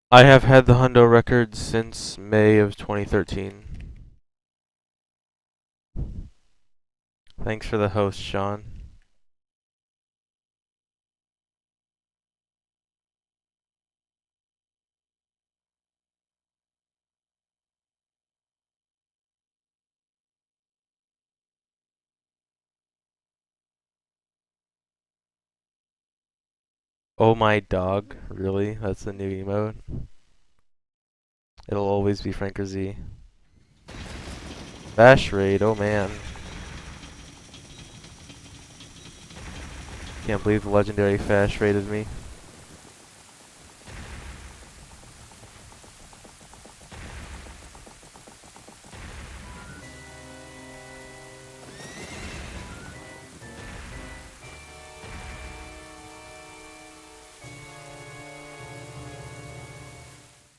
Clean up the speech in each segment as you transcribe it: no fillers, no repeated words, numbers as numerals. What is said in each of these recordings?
I have had the Hundo record since May of 2013. Thanks for the host, Sean. Oh my dog, really? That's the new emote? It'll always be Franker Z. Bash raid, oh man. Can't believe the legendary Fash raided me.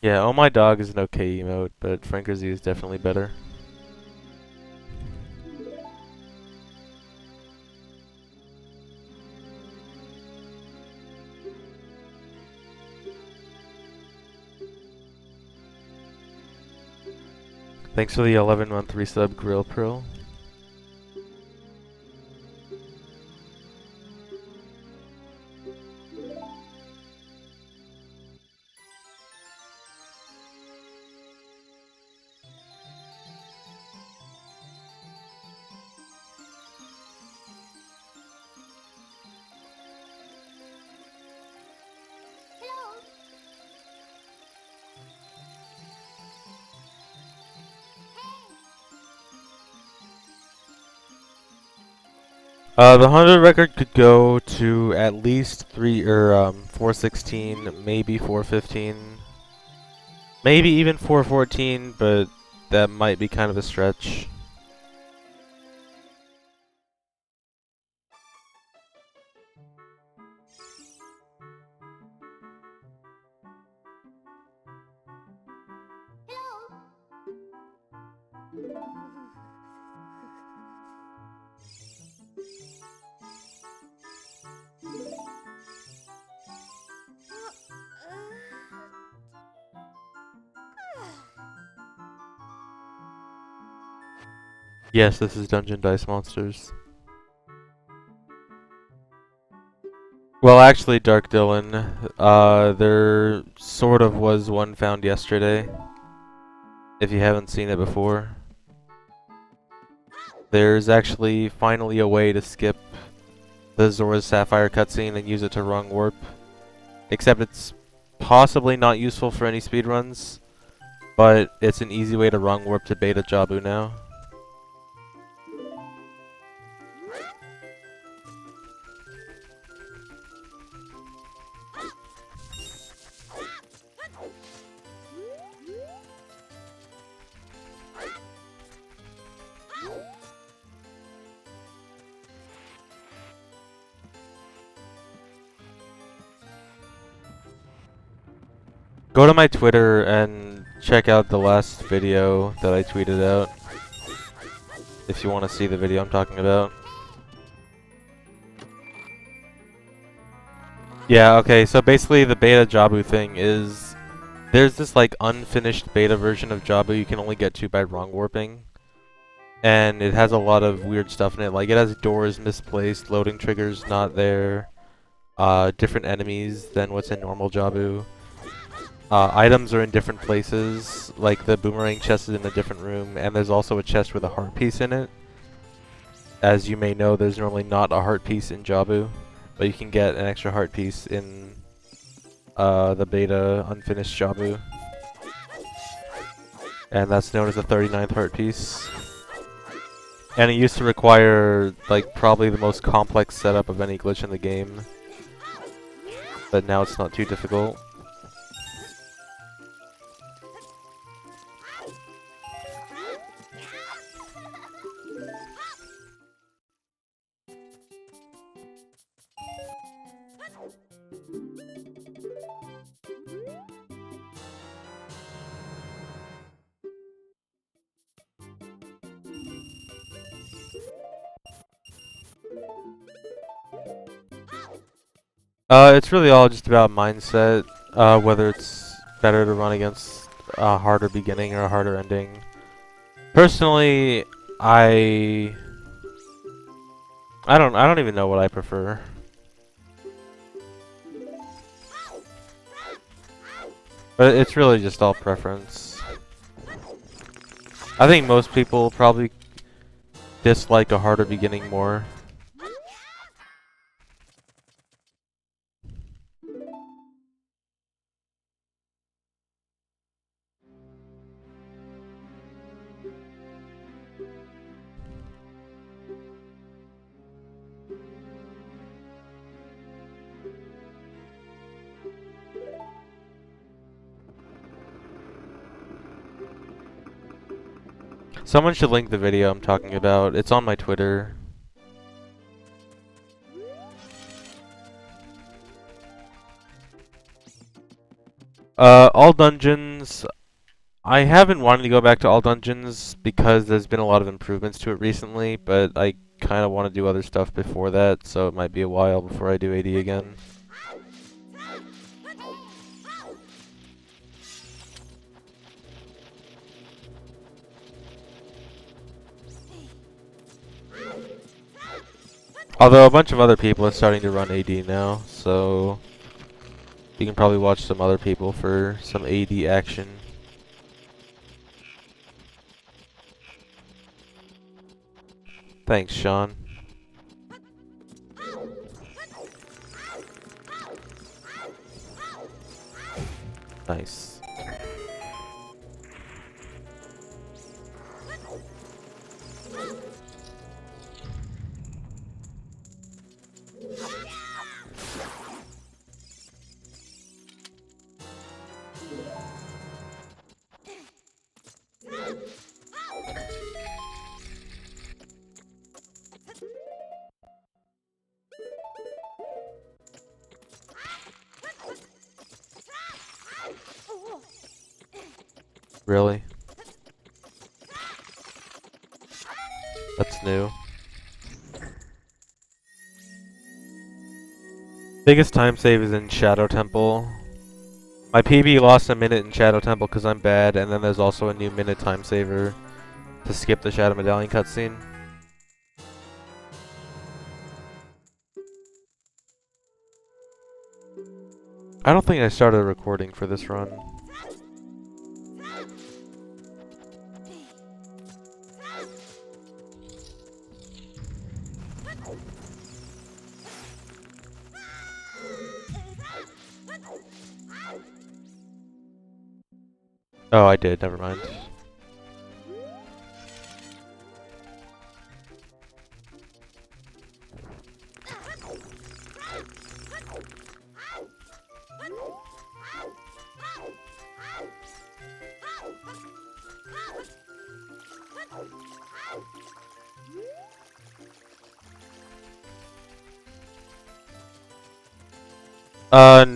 Yeah, oh my dog is an okay emote, but Franker Z is definitely better. Thanks for the 11-month resub, Grill Pearl. The 100 record could go to at least 416, maybe 415, maybe even 414, but that might be kind of a stretch. Yes, this is Dungeon Dice Monsters. Well, actually, Dark Dylan, there sort of was one found yesterday. If you haven't seen it before. There's actually finally a way to skip the Zora's Sapphire cutscene and use it to rung warp. Except it's possibly not useful for any speedruns, but it's an easy way to rung warp to beta Jabu now. Go to my Twitter and check out the last video that I tweeted out, if you want to see the video I'm talking about. Yeah, okay, so basically the beta Jabu thing is, there's this like unfinished beta version of Jabu you can only get to by rung warping. And it has a lot of weird stuff in it, like it has doors misplaced, loading triggers not there, different enemies than what's in normal Jabu. Items are in different places, like the boomerang chest is in a different room, and there's also a chest with a heart piece in it. As you may know, there's normally not a heart piece in Jabu, but you can get an extra heart piece in the beta unfinished Jabu. And that's known as the 39th heart piece. And it used to require, like, probably the most complex setup of any glitch in the game. But now it's not too difficult. It's really all just about mindset, whether it's better to run against a harder beginning or a harder ending. Personally, I don't even know what I prefer. But it's really just all preference. I think most people probably dislike a harder beginning more. Someone should link the video I'm talking about. It's on my Twitter. All dungeons. I haven't wanted to go back to all dungeons because there's been a lot of improvements to it recently, but I kind of want to do other stuff before that, so it might be a while before I do AD again. Although a bunch of other people are starting to run AD now, so you can probably watch some other people for some AD action. Thanks, Sean. Nice. Really? That's new. Biggest time save is in Shadow Temple. My PB lost a minute in Shadow Temple because I'm bad, and then there's also a new minute time saver to skip the Shadow Medallion cutscene. I don't think I started recording for this run. Oh, I did. Never mind.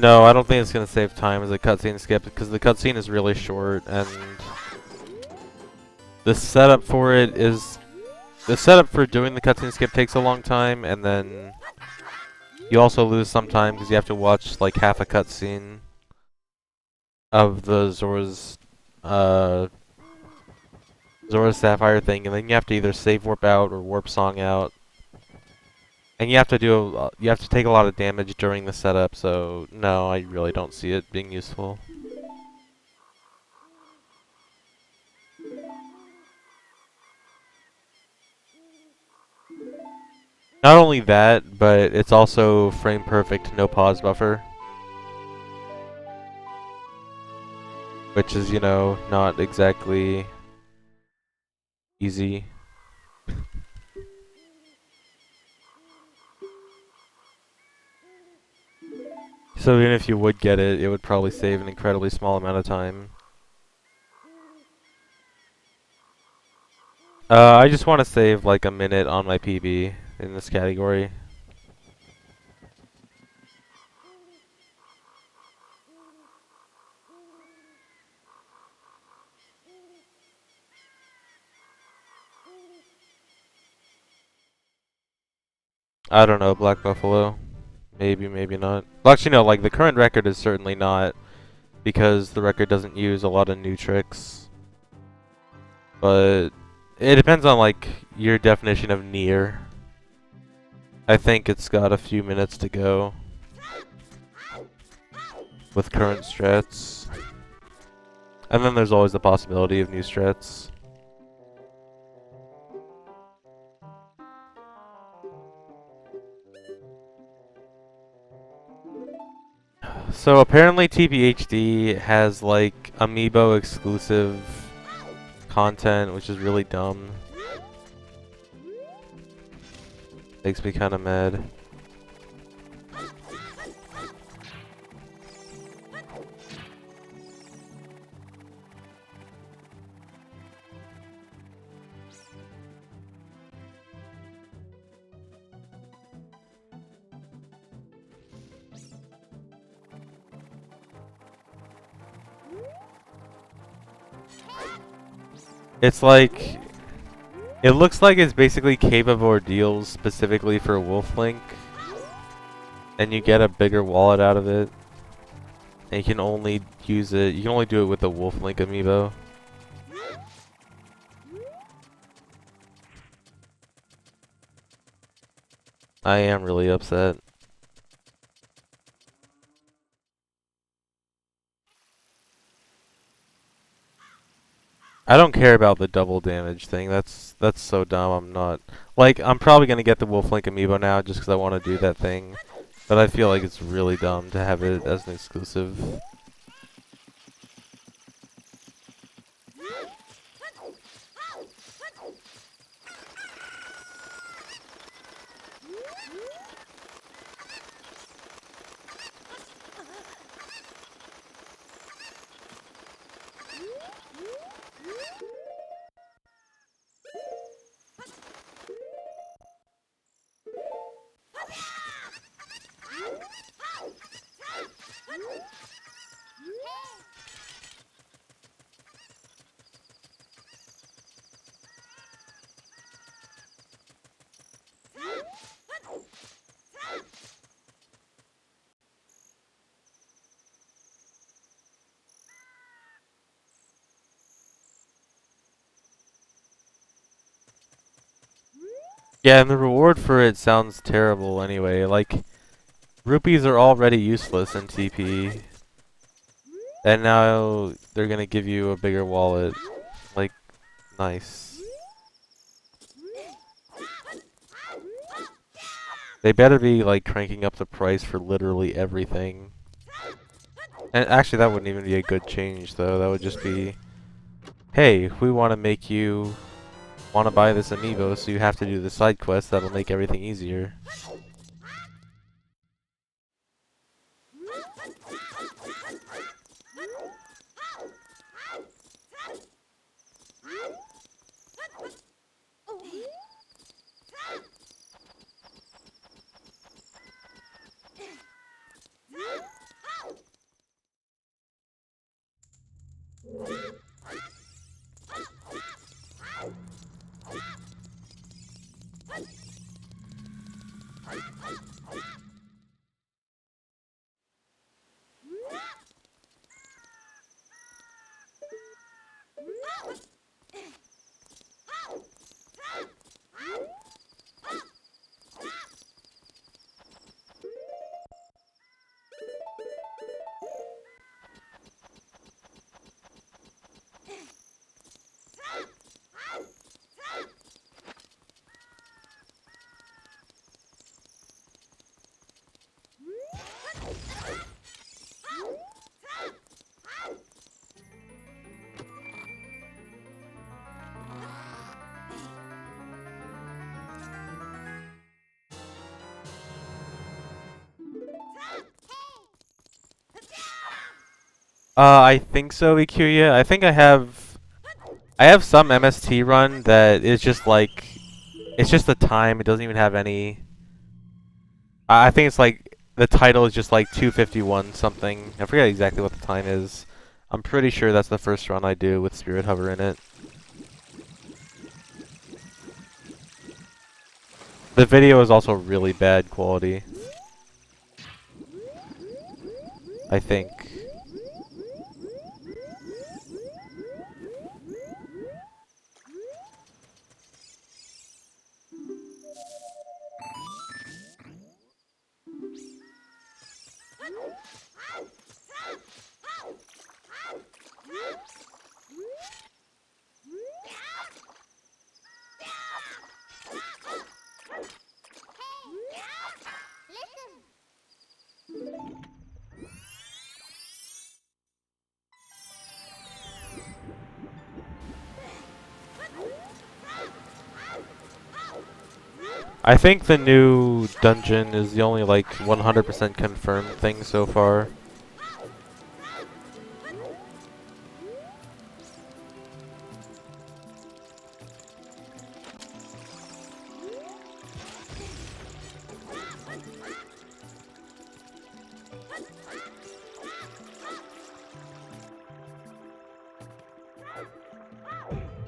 No, I don't think it's gonna save time as a cutscene skip because the cutscene is really short and the setup for it is the setup for doing the cutscene skip takes a long time, and then you also lose some time because you have to watch like half a cutscene of the Zora's Sapphire thing, and then you have to either save warp out or warp song out. And you have to you have to take a lot of damage during the setup, so no, I really don't see it being useful. Not only that, but it's also frame perfect, no pause buffer. Which is, you know, not exactly easy. So even if you would get it, it would probably save an incredibly small amount of time. I just want to save like a minute on my PB in this category. I don't know, Black Buffalo. Maybe, maybe not. Well, actually, no, like, the current record is certainly not because the record doesn't use a lot of new tricks. But it depends on like your definition of near. I think it's got a few minutes to go with current strats. And then there's always the possibility of new strats. So apparently TPHD has like amiibo exclusive content, which is really dumb. Makes me kind of mad. It's like, it looks like it's basically Cave of Ordeals specifically for Wolf Link, and you get a bigger wallet out of it, and you can only use it, you can only do it with the Wolf Link amiibo. I am really upset. I don't care about the double damage thing. That's so dumb. I'm not like I'm probably gonna get the Wolf Link amiibo now just because I want to do that thing, but I feel like it's really dumb to have it as an exclusive. Yeah, and the reward for it sounds terrible anyway. Like, rupees are already useless in TP. And now they're gonna give you a bigger wallet. Like, nice. They better be, like, cranking up the price for literally everything. And actually, that wouldn't even be a good change, though. That would just be, hey, we want to make you want to buy this amiibo, so you have to do the side quest that'll make everything easier. I think so, Ikuya. I think I have some MST run that is just like, it's just the time. It doesn't even have any. I think it's like the title is just like 251 something. I forget exactly what the time is. I'm pretty sure that's the first run I do with Spirit Hover in it. The video is also really bad quality, I think. I think the new dungeon is the only like 100% confirmed thing so far.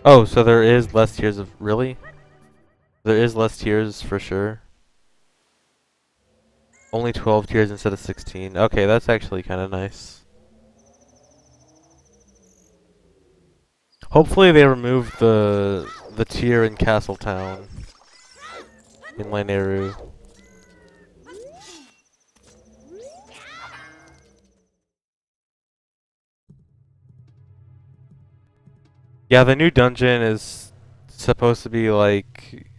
Oh, so there is less tiers of... Really? There is less tiers for sure. Only 12 tiers instead of 16. Okay, that's actually kind of nice. Hopefully they remove the tier in Castletown in Laineru. Yeah, the new dungeon is supposed to be like...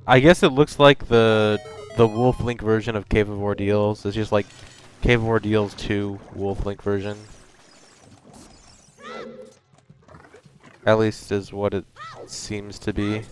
I guess it looks like the Wolf Link version of Cave of Ordeals. It's just like Cave of Ordeals 2 Wolf Link version. At least is what it seems to be.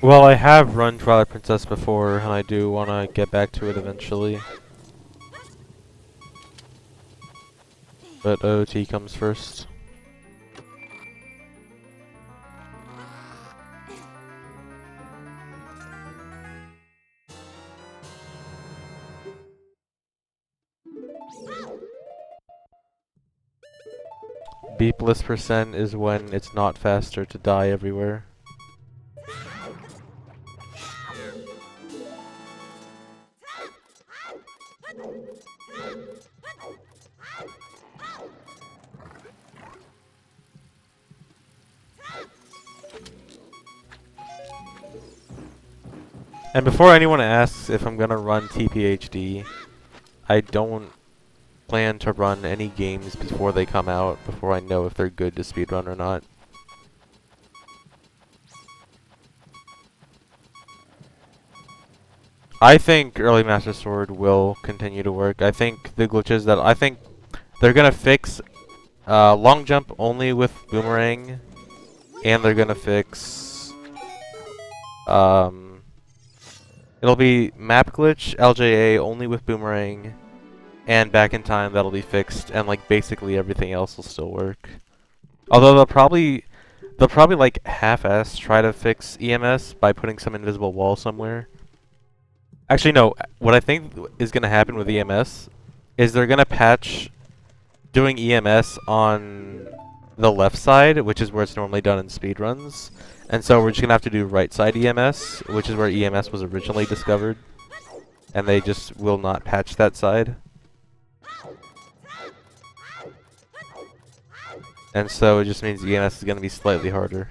Well, I have run Twilight Princess before, and I do want to get back to it eventually. But OOT comes first. Beepless percent is when it's not faster to die everywhere. And before anyone asks if I'm gonna run TPHD, I don't plan to run any games before they come out, before I know if they're good to speedrun or not. I think Early Master Sword will continue to work. I think the glitches that... I think they're gonna fix long jump only with boomerang, and they're gonna fix... it'll be map glitch, LJA only with boomerang, and back in time that'll be fixed, and like basically everything else will still work. Although they'll probably like half-ass try to fix EMS by putting some invisible wall somewhere. Actually, no. What I think is going to happen with EMS is they're going to patch doing EMS on the left side, which is where it's normally done in speedruns. And so we're just going to have to do right side EMS, which is where EMS was originally discovered. And they just will not patch that side. And so it just means EMS is going to be slightly harder.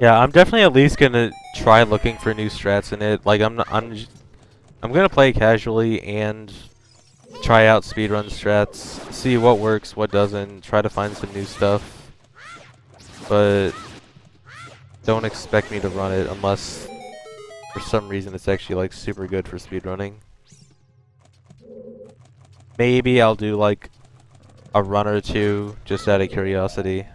Yeah, I'm definitely at least gonna try looking for new strats in it. Like I'm gonna play casually and try out speedrun strats, see what works, what doesn't, try to find some new stuff. But don't expect me to run it unless for some reason it's actually like super good for speedrunning. Maybe I'll do like a run or two just out of curiosity.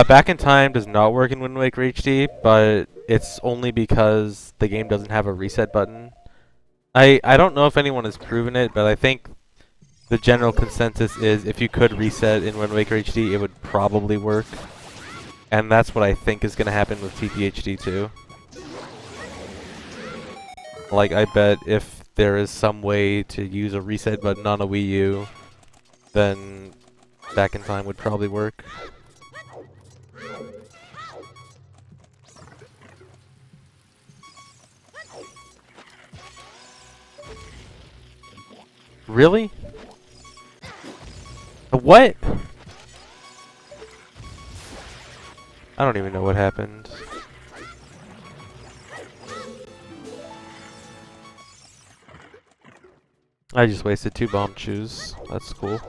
Back in Time does not work in Wind Waker HD, but it's only because the game doesn't have a reset button. I don't know if anyone has proven it, but I think the general consensus is if you could reset in Wind Waker HD, it would probably work. And that's what I think is going to happen with TPHD too. Like, I bet if there is some way to use a reset button on a Wii U, then Back in Time would probably work. Really? What? I don't even know what happened. I just wasted 2 bomb chews. That's cool.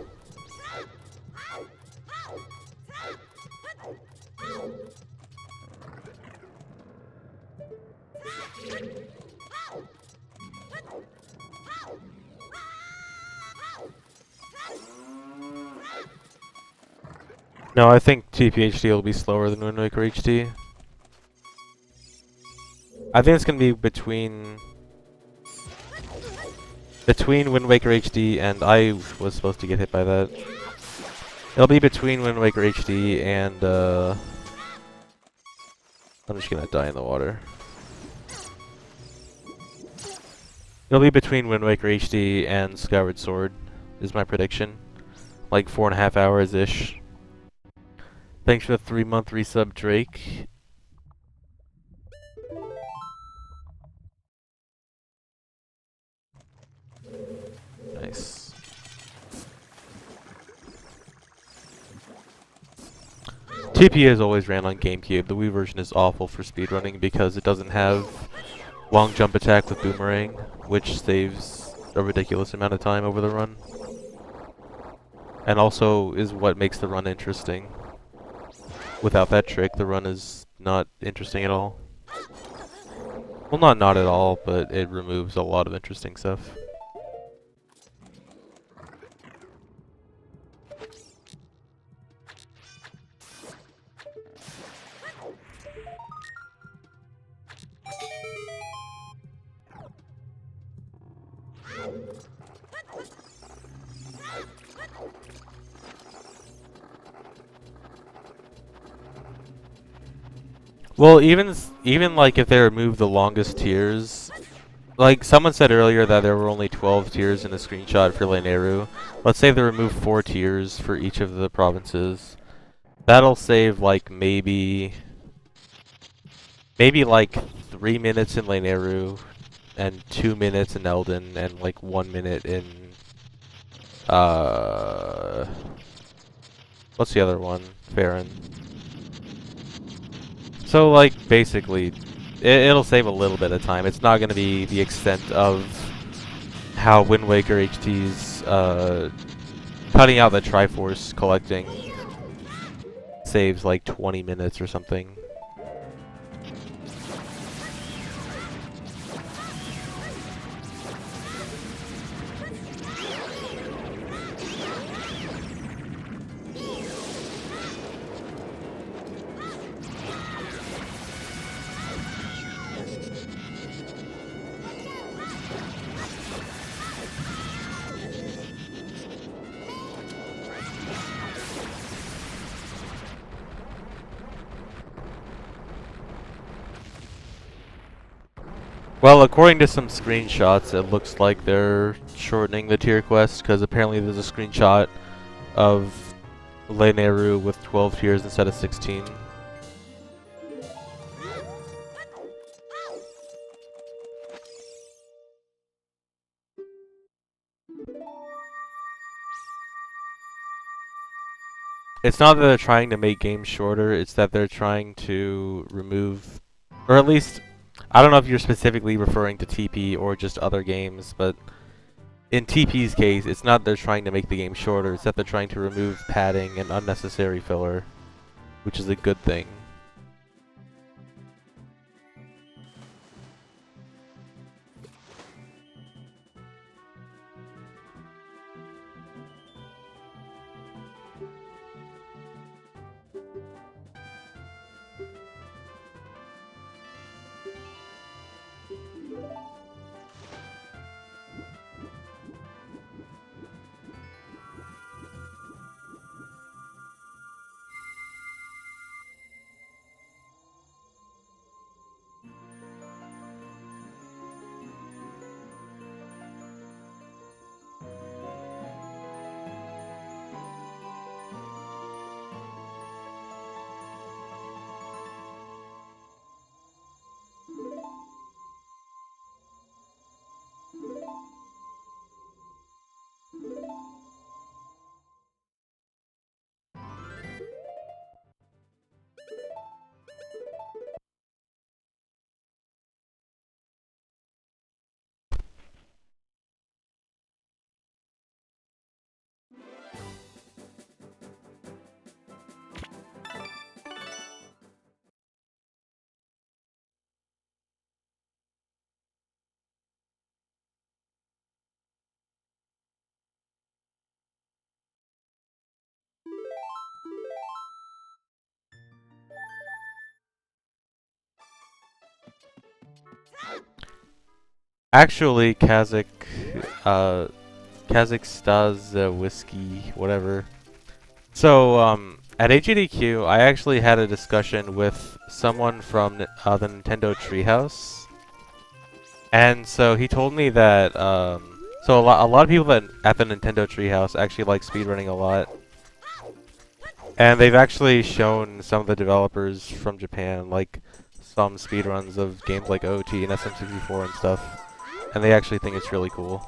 No, I think TPHD will be slower than Wind Waker HD. I think it's gonna be between Wind Waker HD and I was supposed to get hit by that. It'll be between Wind Waker HD and I'm just gonna die in the water. It'll be between Wind Waker HD and Skyward Sword, is my prediction. Like 4.5 hours-ish. Thanks for the 3-month resub, Drake. Nice. TP has always ran on GameCube. The Wii version is awful for speedrunning because it doesn't have long jump attack with boomerang, which saves a ridiculous amount of time over the run. And also is what makes the run interesting. Without that trick, the run is not interesting at all. Well, not at all, but it removes a lot of interesting stuff. Well, even like if they remove the longest tiers, like someone said earlier that there were only 12 tiers in a screenshot for Leneru. Let's say they remove 4 tiers for each of the provinces. That'll save like maybe like 3 minutes in Leneru and 2 minutes in Eldon and like 1 minute in what's the other one? Farron. So, like, basically, it'll save a little bit of time. It's not going to be the extent of how Wind Waker HT's cutting out the Triforce collecting saves like 20 minutes or something. Well, according to some screenshots, it looks like they're shortening the tier quest, because apparently there's a screenshot of Leneru with 12 tiers instead of 16. it's not that they're trying to make games shorter, it's that they're trying to remove, or at least, I don't know if you're specifically referring to TP or just other games, but in TP's case, it's not they're trying to make the game shorter, it's that they're trying to remove padding and unnecessary filler, which is a good thing. Actually, Kazakhstan's whiskey, whatever. So, at HEDQ, I actually had a discussion with someone from the Nintendo Treehouse. And so he told me that, so a lot of people at the Nintendo Treehouse actually like speedrunning a lot. And they've actually shown some of the developers from Japan, like, some speedruns of games like OT and SM64 and stuff. And they actually think it's really cool.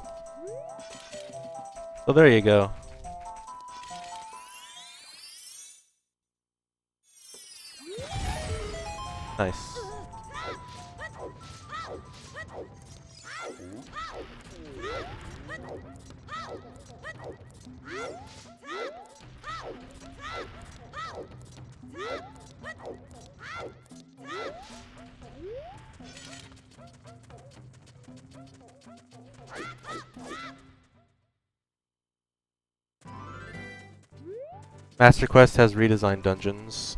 So there you go. Nice. Master Quest has redesigned dungeons.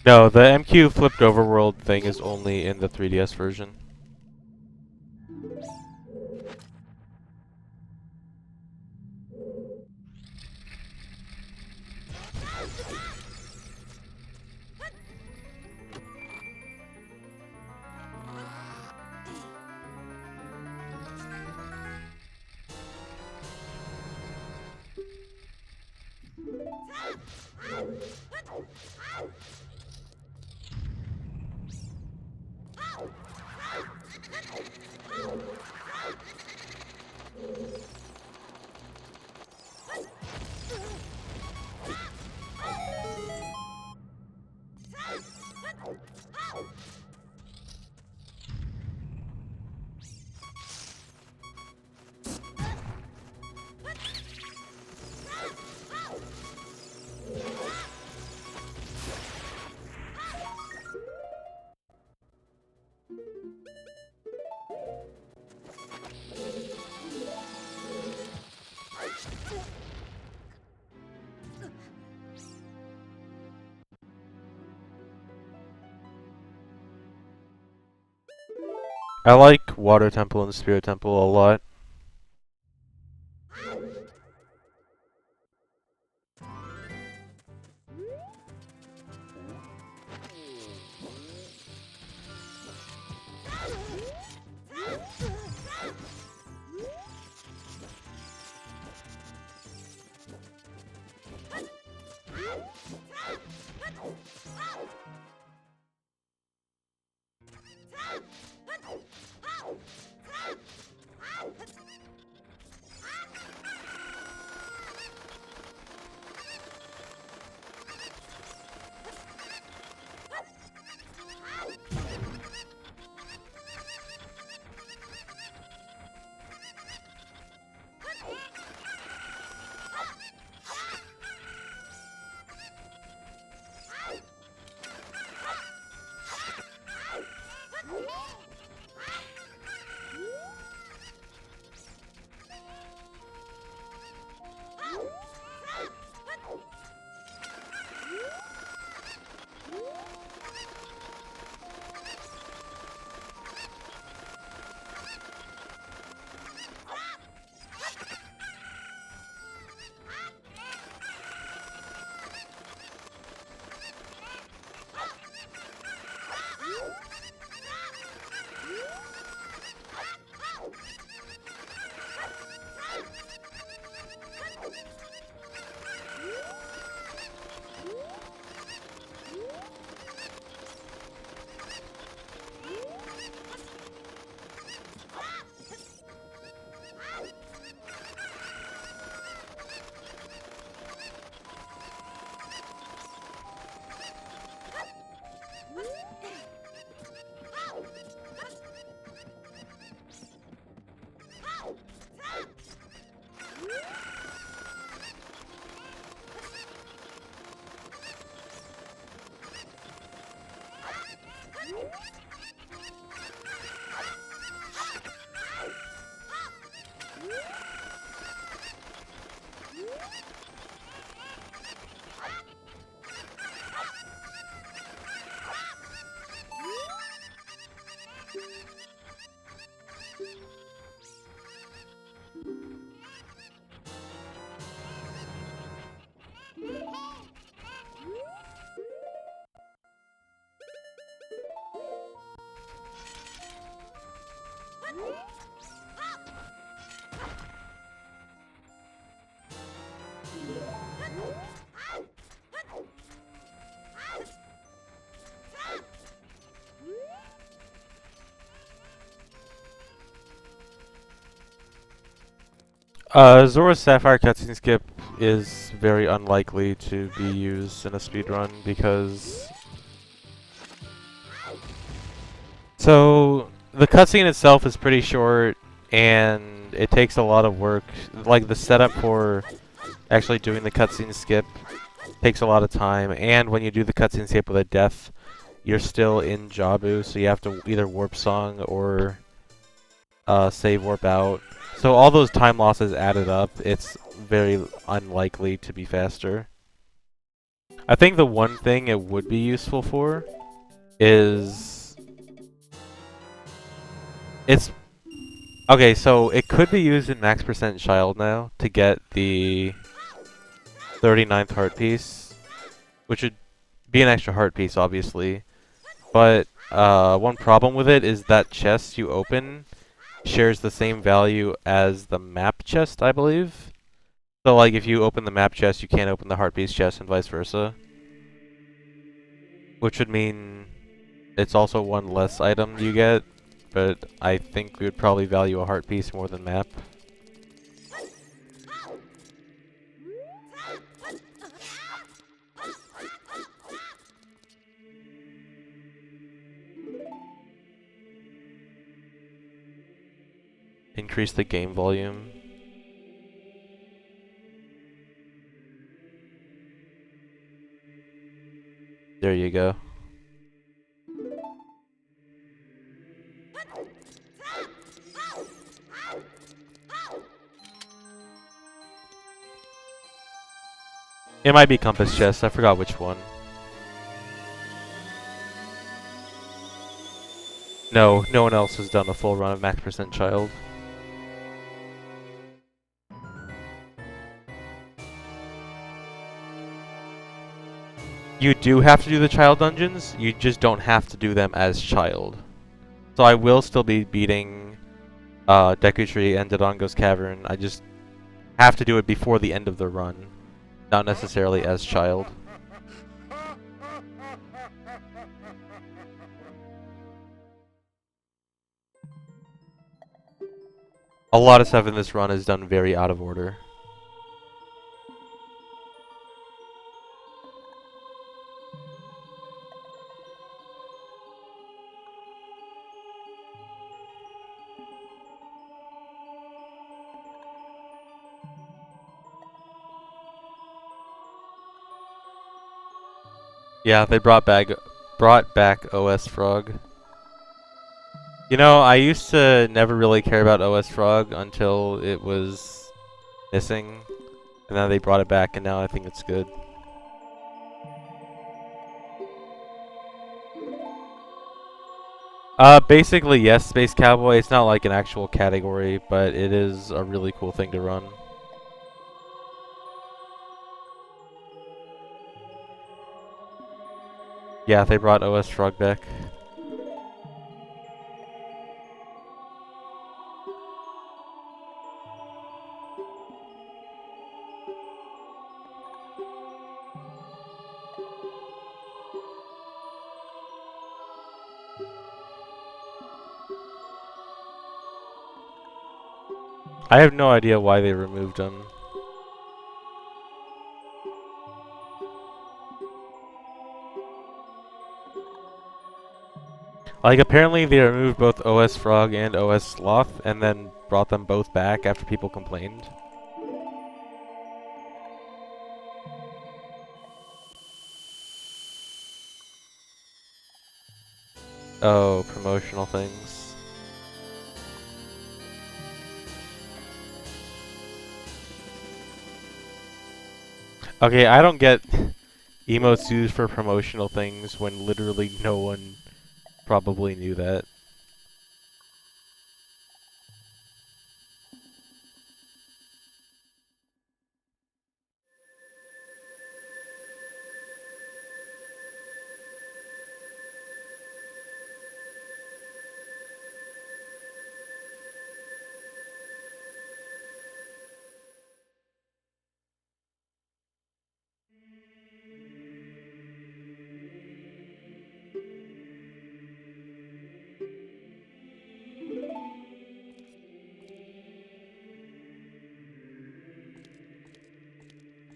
No, the MQ flipped overworld thing is only in the 3DS version. I like Water Temple and Spirit Temple a lot. Zora's Sapphire cutscene skip is very unlikely to be used in a speedrun because... So, the cutscene itself is pretty short, and it takes a lot of work. Like, the setup for actually doing the cutscene skip takes a lot of time, and when you do the cutscene skip with a death, you're still in Jabu, so you have to either warp song or save warp out. So all those time losses added up, it's very unlikely to be faster. I think the one thing it would be useful for is... It's... Okay, so it could be used in max percent child now to get the 39th heart piece, which would be an extra heart piece, obviously. But one problem with it is that chest you open shares the same value as the map chest, I believe. So, like, if you open the map chest, you can't open the heart piece chest, and vice versa. Which would mean it's also one less item you get, but I think we would probably value a heart piece more than map. Increase the game volume. There you go. It might be compass chest, I forgot which one. No, no one else has done a full run of max percent child. You do have to do the child dungeons, you just don't have to do them as child. So I will still be beating Deku Tree and Dodongo's Cavern. I just have to do it before the end of the run, not necessarily as child. A lot of stuff in this run is done very out of order. Yeah, they brought back OS Frog. You know, I used to never really care about OS Frog until it was missing, and then they brought it back, and now I think it's good. Basically, yes, Space Cowboy. It's not like an actual category, but it is a really cool thing to run. Yeah, they brought OS Frog back. I have no idea why they removed them. Like, apparently they removed both OS Frog and OS Sloth, and then brought them both back after people complained. Oh, promotional things. Okay, I don't get emotes used for promotional things when literally no one probably knew that.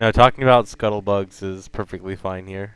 No, talking about scuttlebugs is perfectly fine here.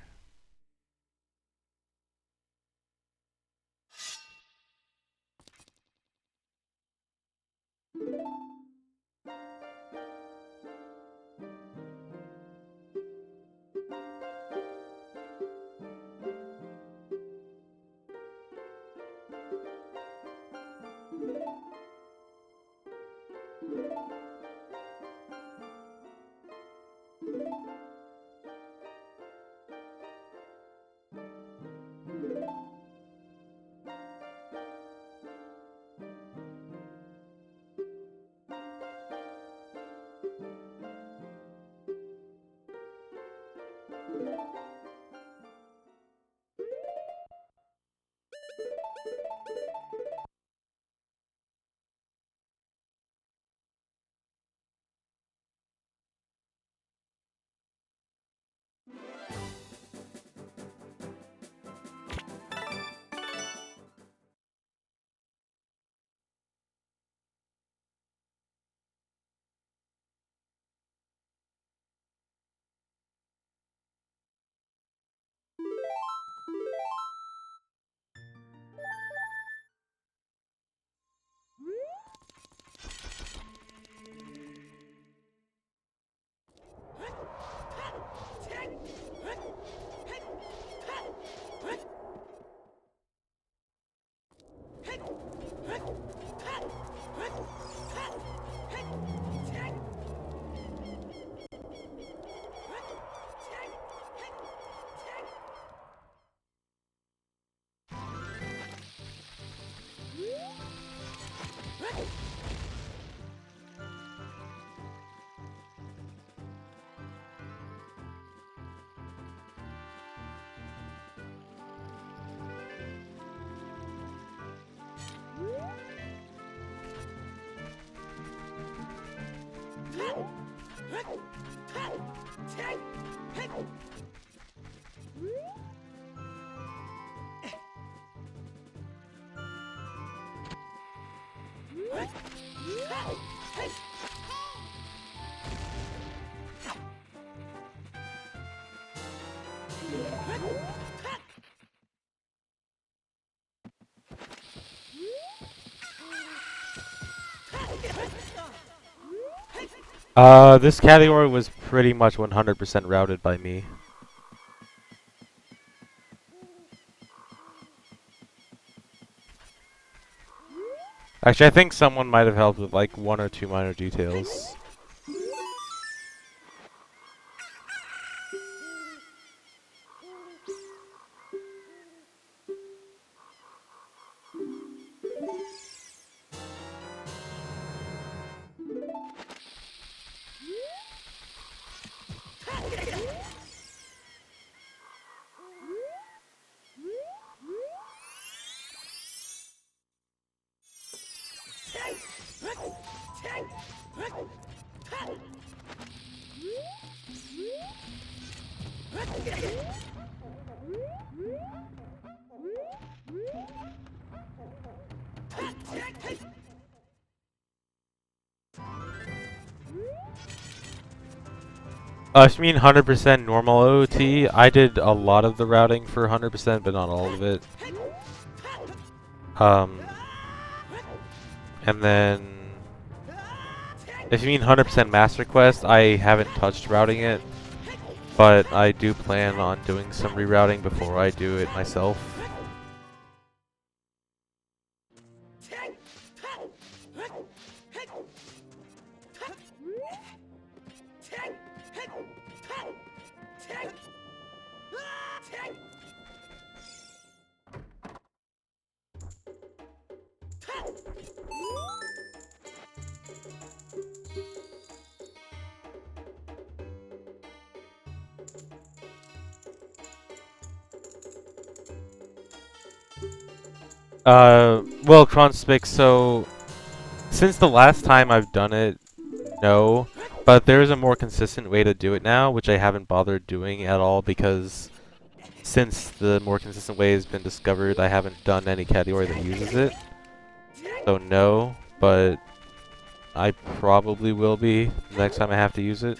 This category was pretty much 100% routed by me. Actually, I think someone might have helped with like 1 or 2 minor details. If you mean 100% normal OOT, I did a lot of the routing for 100%, but not all of it. And then, if you mean 100% Master Quest, I haven't touched routing it, but I do plan on doing some rerouting before I do it myself. Well, Cronspic, so since the last time I've done it, no, but there is a more consistent way to do it now, which I haven't bothered doing at all because since the more consistent way has been discovered, I haven't done any category that uses it. So no, but I probably will be the next time I have to use it.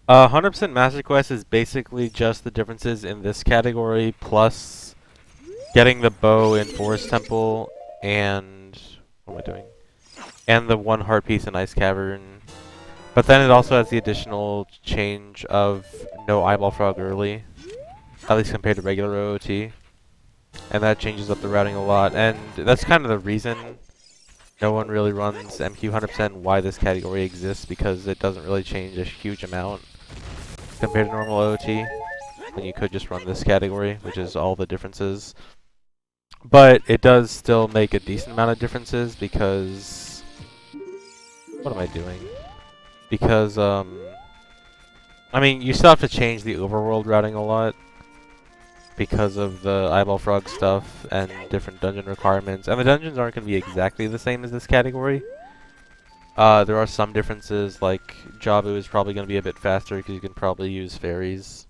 100% Master Quest is basically just the differences in this category plus getting the bow in Forest Temple and what am I doing? And the one heart piece in Ice Cavern. But then it also has the additional change of no eyeball frog early, at least compared to regular OOT. And that changes up the routing a lot. And that's kind of the reason no one really runs MQ 100% why this category exists, because it doesn't really change a huge amount compared to normal OOT. Then you could just run this category, which is all the differences. But it does still make a decent amount of differences because... What am I doing? Because, I mean, you still have to change the overworld routing a lot because of the eyeball frog stuff and different dungeon requirements. And the dungeons aren't going to be exactly the same as this category. There are some differences, like Jabu is probably going to be a bit faster because you can probably use fairies.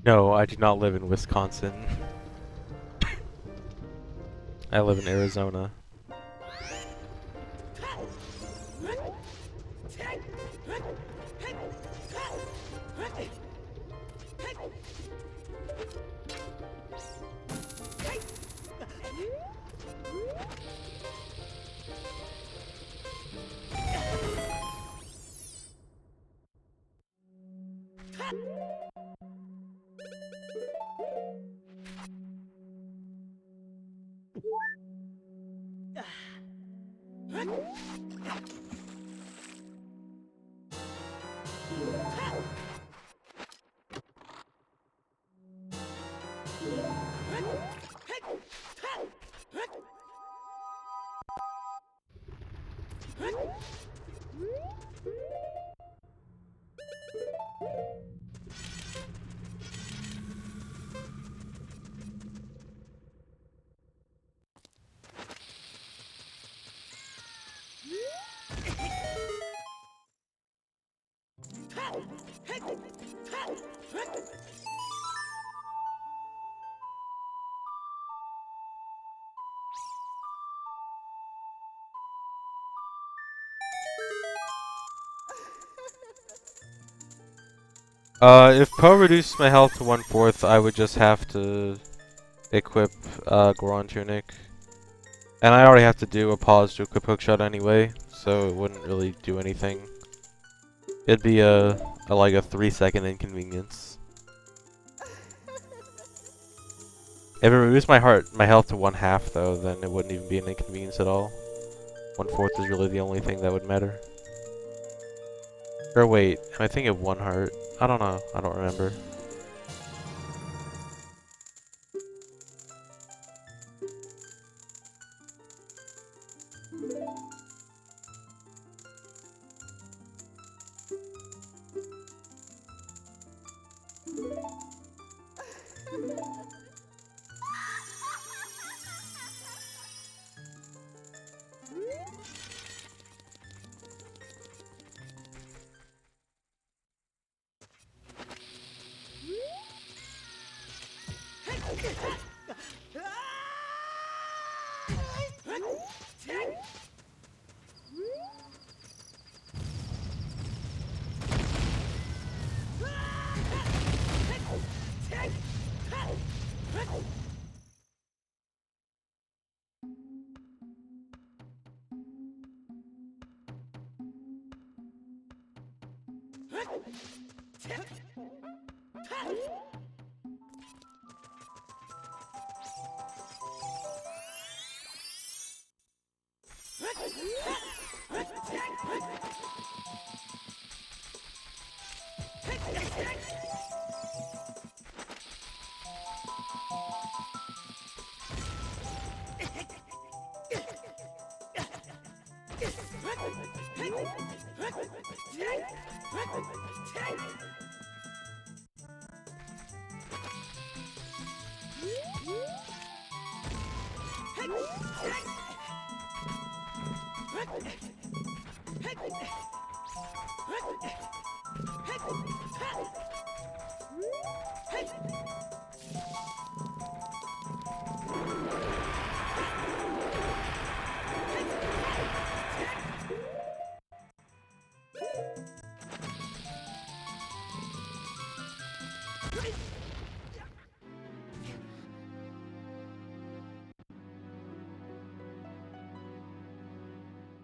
No, I do not live in Wisconsin. I live in Arizona. If Poe reduced my health to 1/4, I would just have to equip Goron Tunic. And I already have to do a pause to equip Hookshot anyway, so it wouldn't really do anything. It'd be like a 3-second inconvenience. If it reduced my health to 1/2 though, then it wouldn't even be an inconvenience at all. 1/4 is really the only thing that would matter. Or wait, am I thinking of 1 heart? I don't know. I don't remember.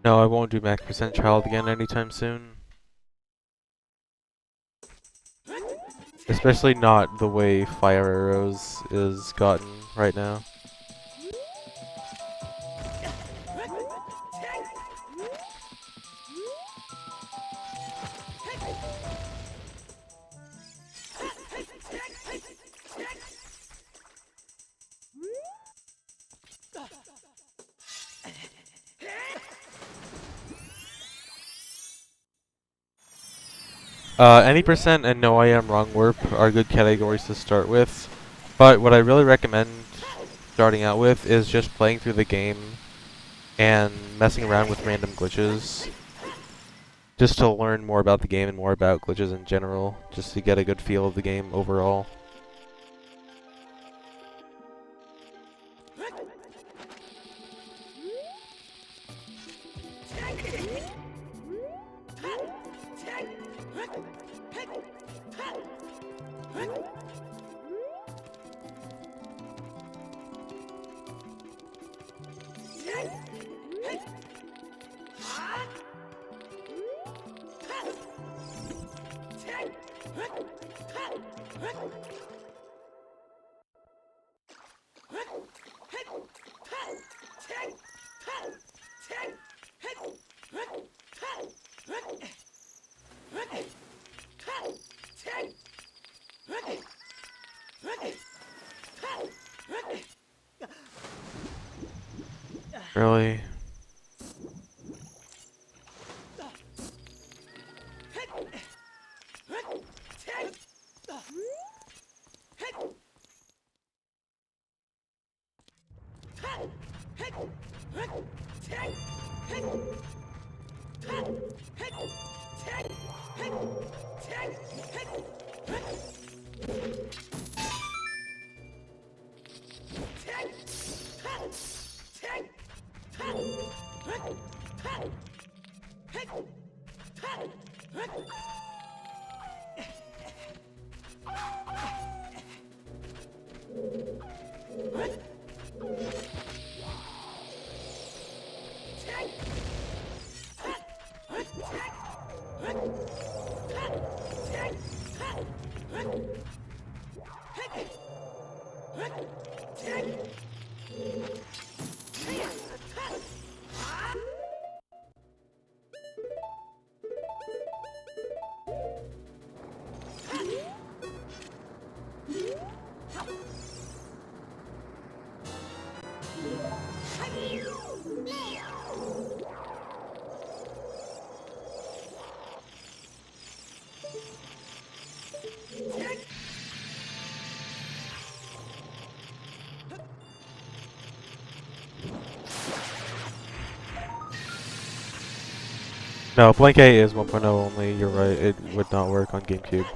No, I won't do max percent child again anytime soon. Especially not the way Fire Arrows is gotten right now. Any percent and no I am wrong warp are good categories to start with, but what I really recommend starting out with is just playing through the game and messing around with random glitches, just to learn more about the game and more about glitches in general, just to get a good feel of the game overall. Really? No, Blink 8 is 1.0 only, you're right, it would not work on GameCube.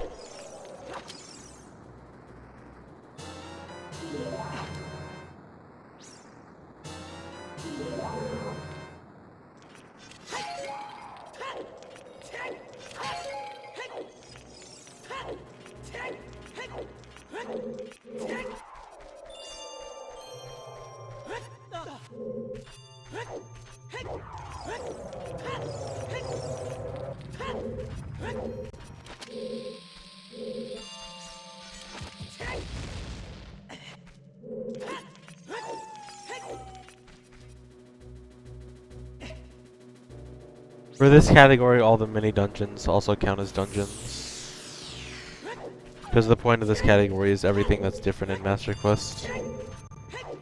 For this category, all the mini dungeons also count as dungeons. Because the point of this category is everything that's different in Master Quest.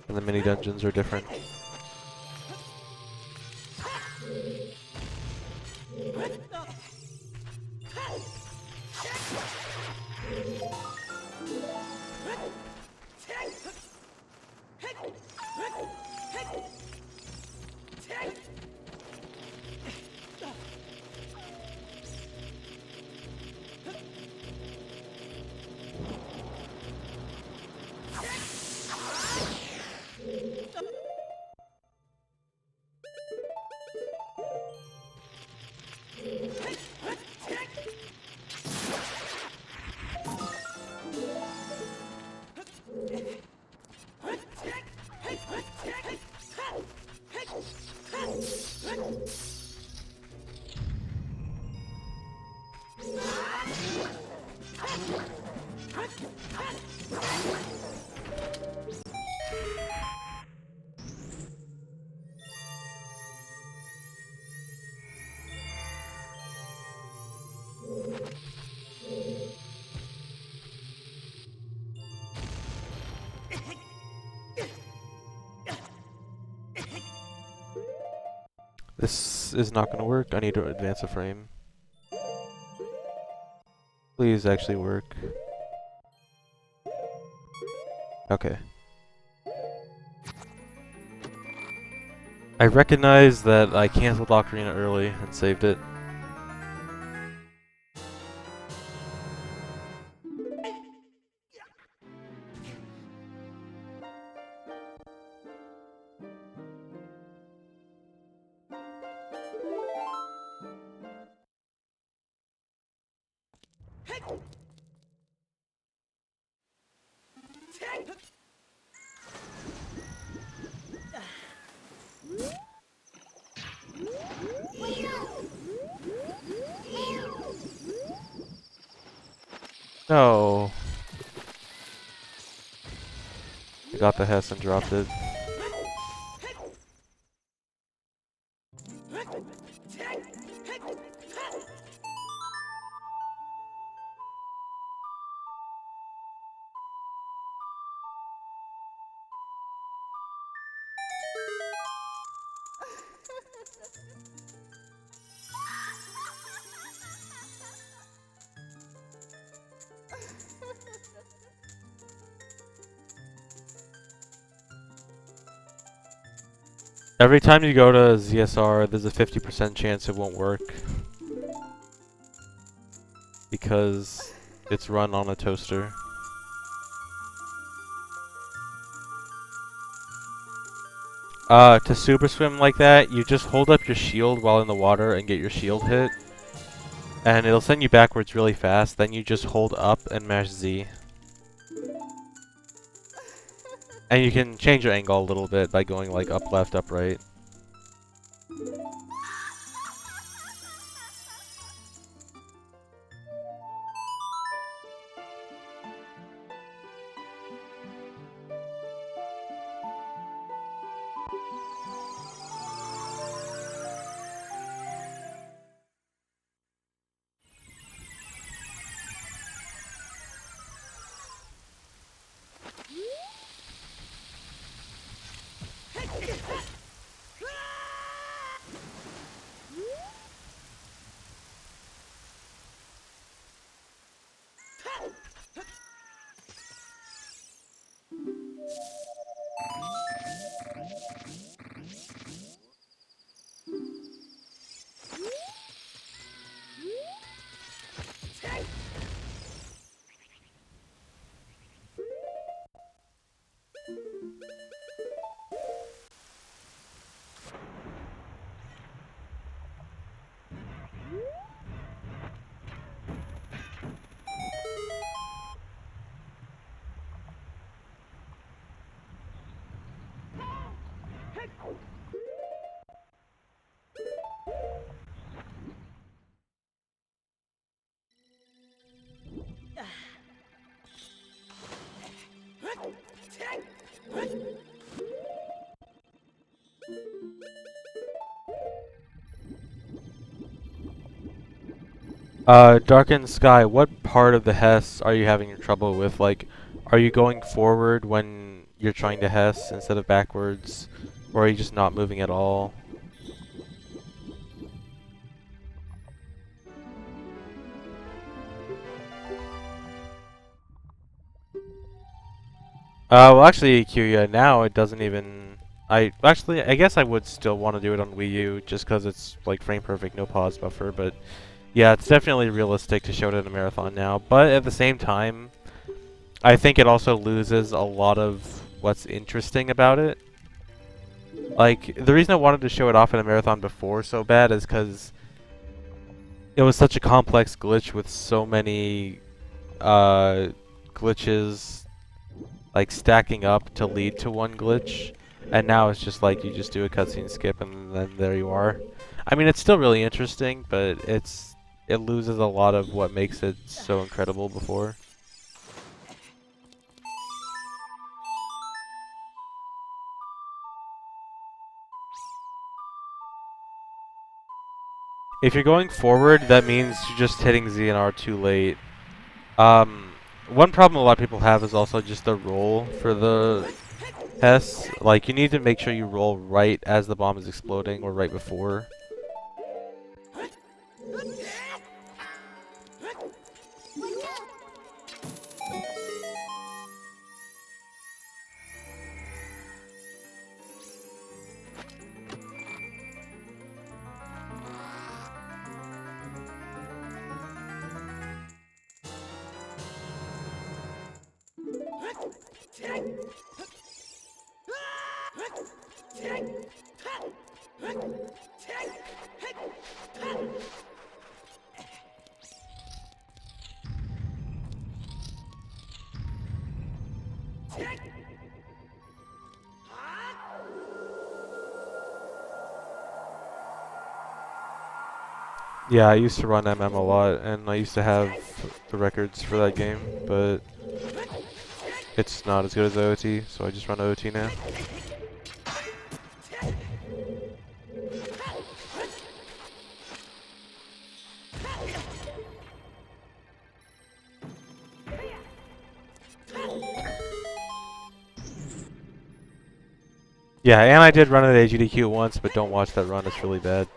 And the mini dungeons are different. This is not gonna work. I need to advance a frame. Please actually work. Okay. I recognize that I canceled Ocarina early and saved it. No. I got the Hess and dropped it. Every time you go to ZSR, there's a 50% chance it won't work. Because it's run on a toaster. To super swim like that, you just hold up your shield while in the water and get your shield hit. And it'll send you backwards really fast, then you just hold up and mash Z. And you can change your angle a little bit by going like up left, up right. Darkened Sky, what part of the Hess are you having trouble with? Like, are you going forward when you're trying to Hess instead of backwards? Or are you just not moving at all? Well actually, Kyuya, now it doesn't even... I guess I would still want to do it on Wii U, just because it's like frame perfect, no pause buffer, but... Yeah, it's definitely realistic to show it in a marathon now, but at the same time, I think it also loses a lot of what's interesting about it. Like, the reason I wanted to show it off in a marathon before so bad is because it was such a complex glitch with so many glitches like stacking up to lead to one glitch, and now it's just like you just do a cutscene skip and then there you are. I mean, it's still really interesting, but it loses a lot of what makes it so incredible before. If you're going forward, that means you're just hitting Z and R too late. One problem a lot of people have is also just the roll for the Hess. Like, you need to make sure you roll right as the bomb is exploding or right before. Yeah, I used to run MM a lot, and I used to have the records for that game, but it's not as good as OOT, so I just run OOT now. Yeah, and I did run at AGDQ once, but don't watch that run, it's really bad.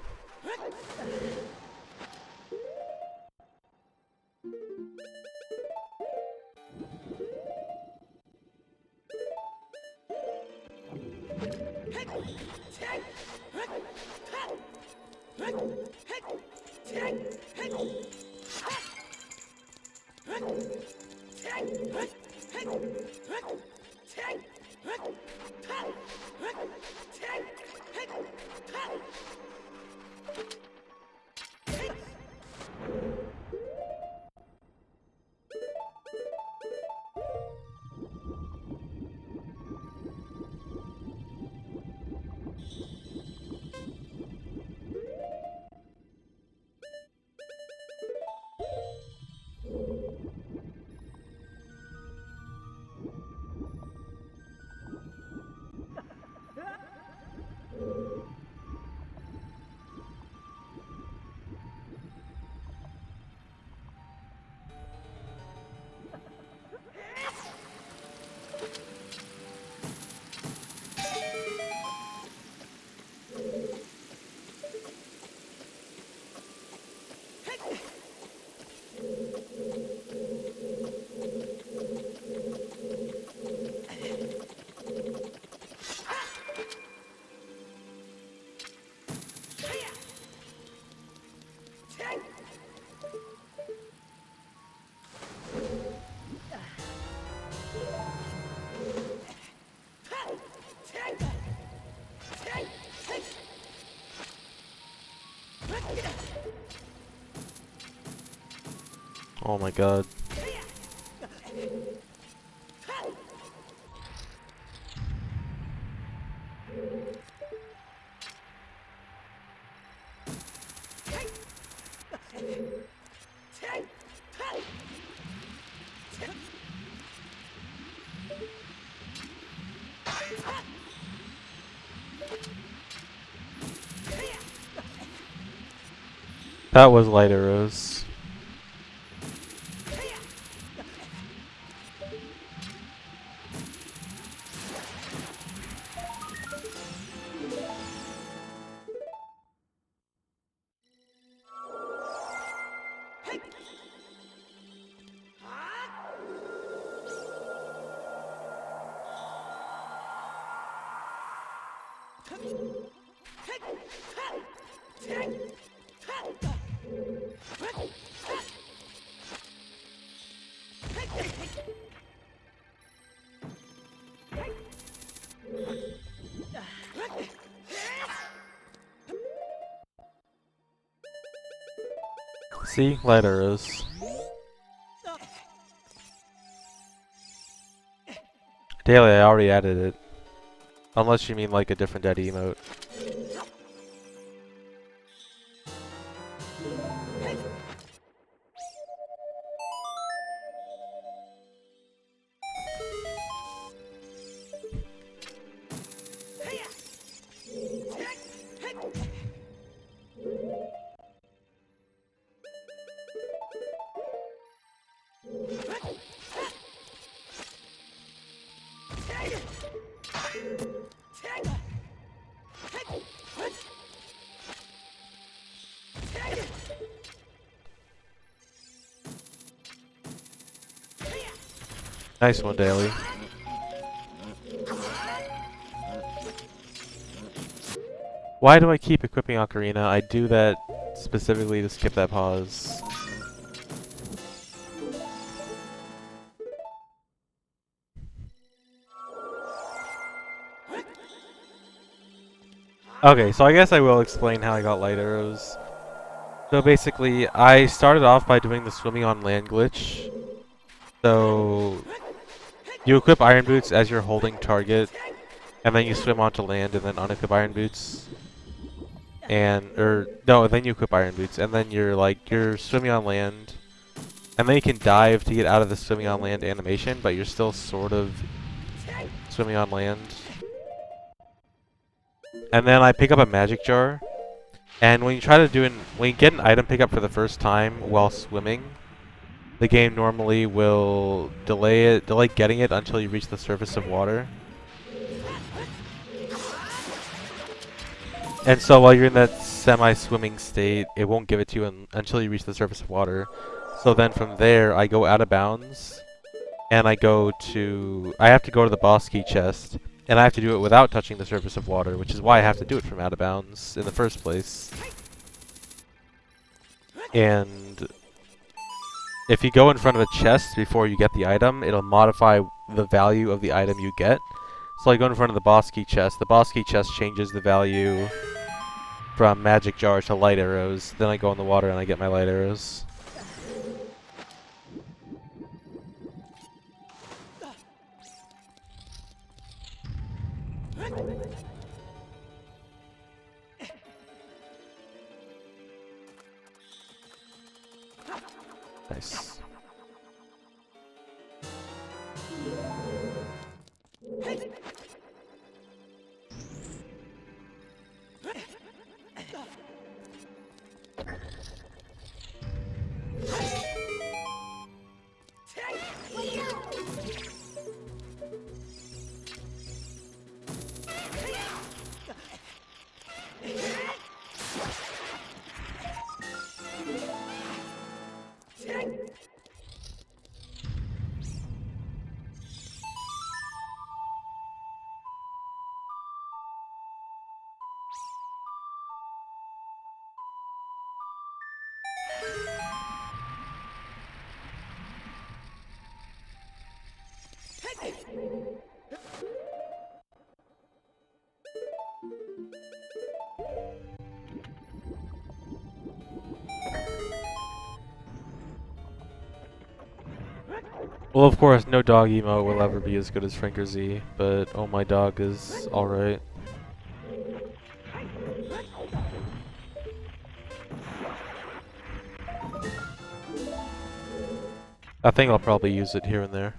Oh my god. That was light arrows. See? Light arrows. Daily, I already added it. Unless you mean like a different daddy emote. Nice one, Daily. Why do I keep equipping Ocarina? I do that specifically to skip that pause. Okay, so I guess I will explain how I got light arrows. So basically, I started off by doing the swimming on land glitch. So you equip iron boots as you're holding target, and then you swim onto land and then unequip iron boots. Then you equip iron boots, and then you're swimming on land, and then you can dive to get out of the swimming on land animation, but you're still sort of swimming on land. And then I pick up a magic jar, and when you get an item pickup for the first time while swimming, the game normally will delay getting it until you reach the surface of water. And so while you're in that semi-swimming state, it won't give it to you until you reach the surface of water. So then from there, I go out of bounds, and I have to go to the boss key chest, and I have to do it without touching the surface of water, which is why I have to do it from out of bounds in the first place. And if you go in front of a chest before you get the item, it'll modify the value of the item you get. So I go in front of the boss key chest. The boss key chest changes the value from magic jar to light arrows. Then I go in the water and I get my light arrows. Nice. Well, of course, no dog emote will ever be as good as Franker Z, but oh my dog is alright. I think I'll probably use it here and there.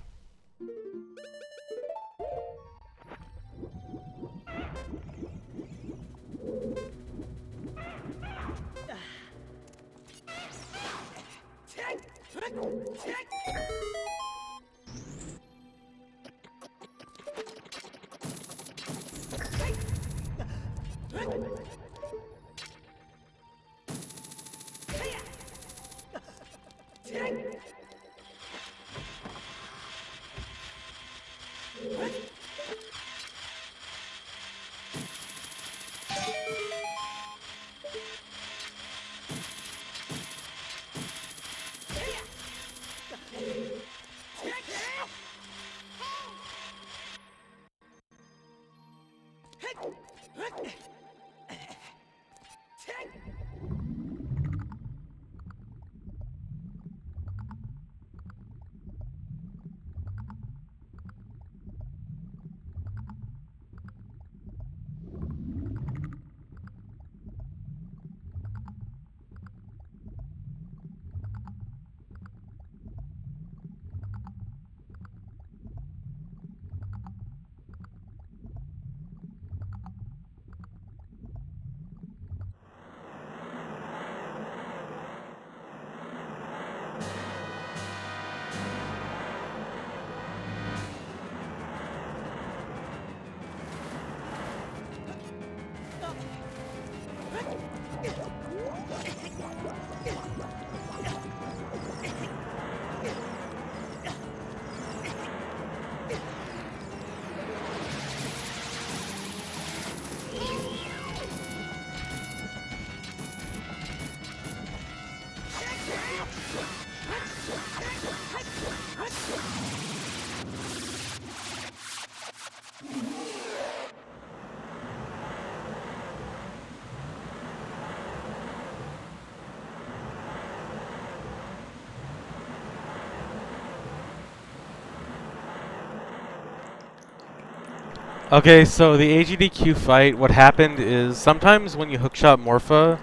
Okay, so the AGDQ fight, what happened is sometimes when you hookshot Morpha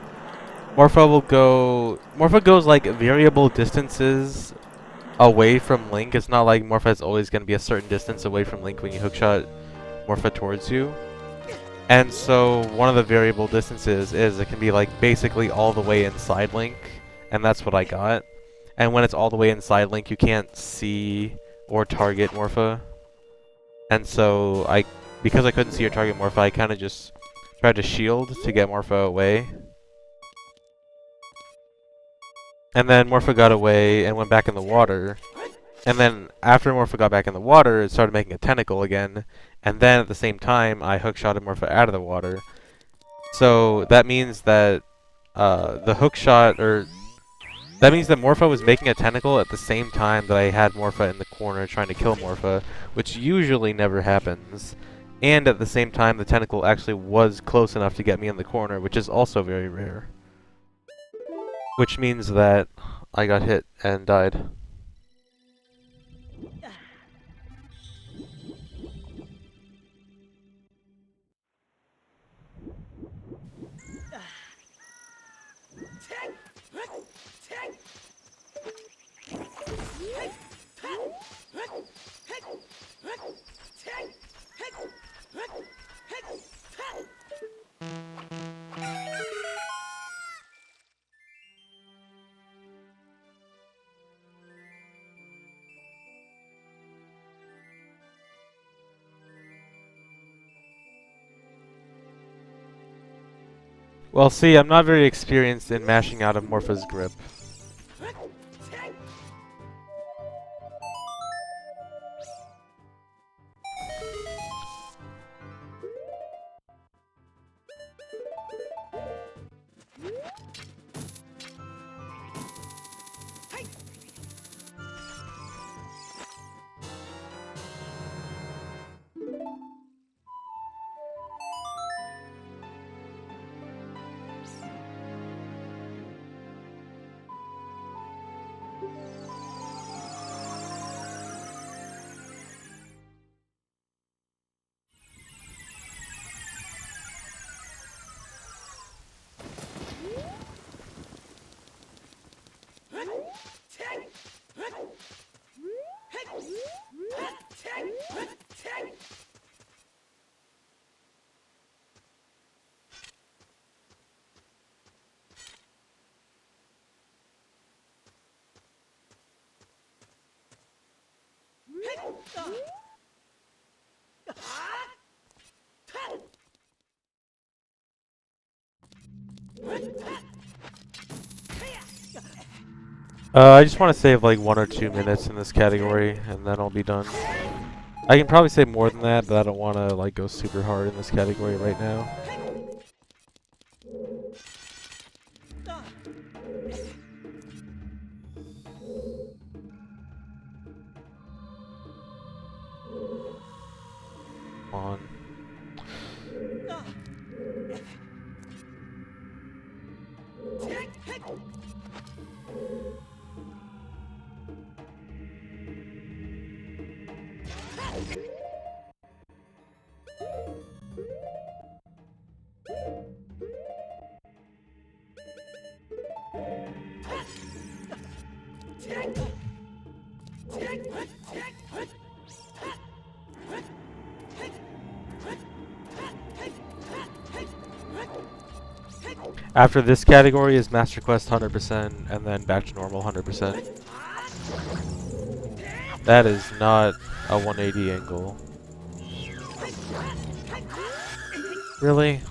goes like variable distances away from Link. It's not like Morpha is always going to be a certain distance away from Link when you hookshot Morpha towards you. And so one of the variable distances is it can be like basically all the way inside Link, and that's what I got. And when it's all the way inside Link, you can't see or target Morpha. And so because I couldn't see or target Morpha, I kind of just tried to shield to get Morpho away. And then Morpho got away and went back in the water. And then after Morpho got back in the water, it started making a tentacle again. And then at the same time, I hookshotted Morpho out of the water. So that means that the hookshot, or that means that Morpho was making a tentacle at the same time that I had Morpho in the corner trying to kill Morpho, which usually never happens. And at the same time, the tentacle actually was close enough to get me in the corner, which is also very rare. Which means that I got hit and died. Well, see, I'm not very experienced in mashing out of Morpho's grip. I just want to save like 1 or 2 minutes in this category, and then I'll be done. I can probably save more than that, but I don't want to like go super hard in this category right now. Come on. After this category is Master Quest 100%, and then back to normal 100%. That is not a 180 angle. Really?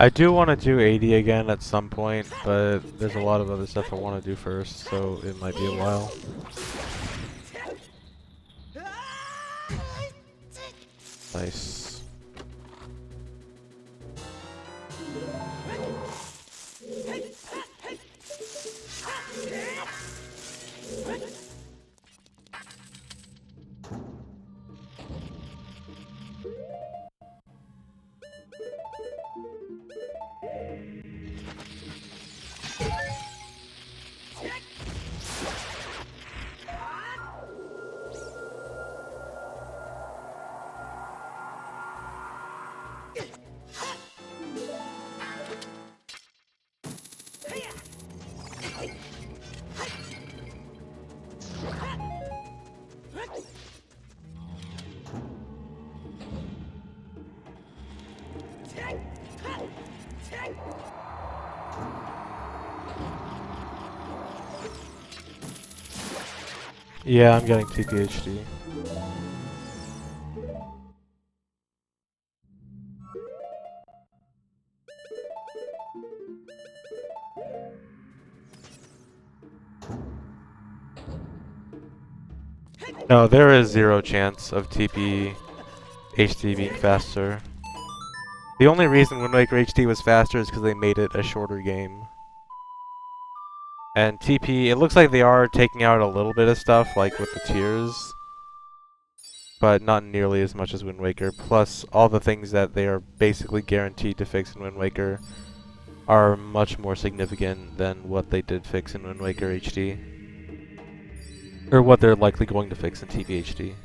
I do want to do 80 again at some point, but there's a lot of other stuff I want to do first, so it might be a while. Nice. Yeah, I'm getting TPHD. No, there is zero chance of TP HD being faster. The only reason Wind Waker HD was faster is because they made it a shorter game. And TP, it looks like they are taking out a little bit of stuff, like with the tiers, but not nearly as much as Wind Waker. Plus, all the things that they are basically guaranteed to fix in Wind Waker are much more significant than what they did fix in Wind Waker HD. Or what they're likely going to fix in TP HD.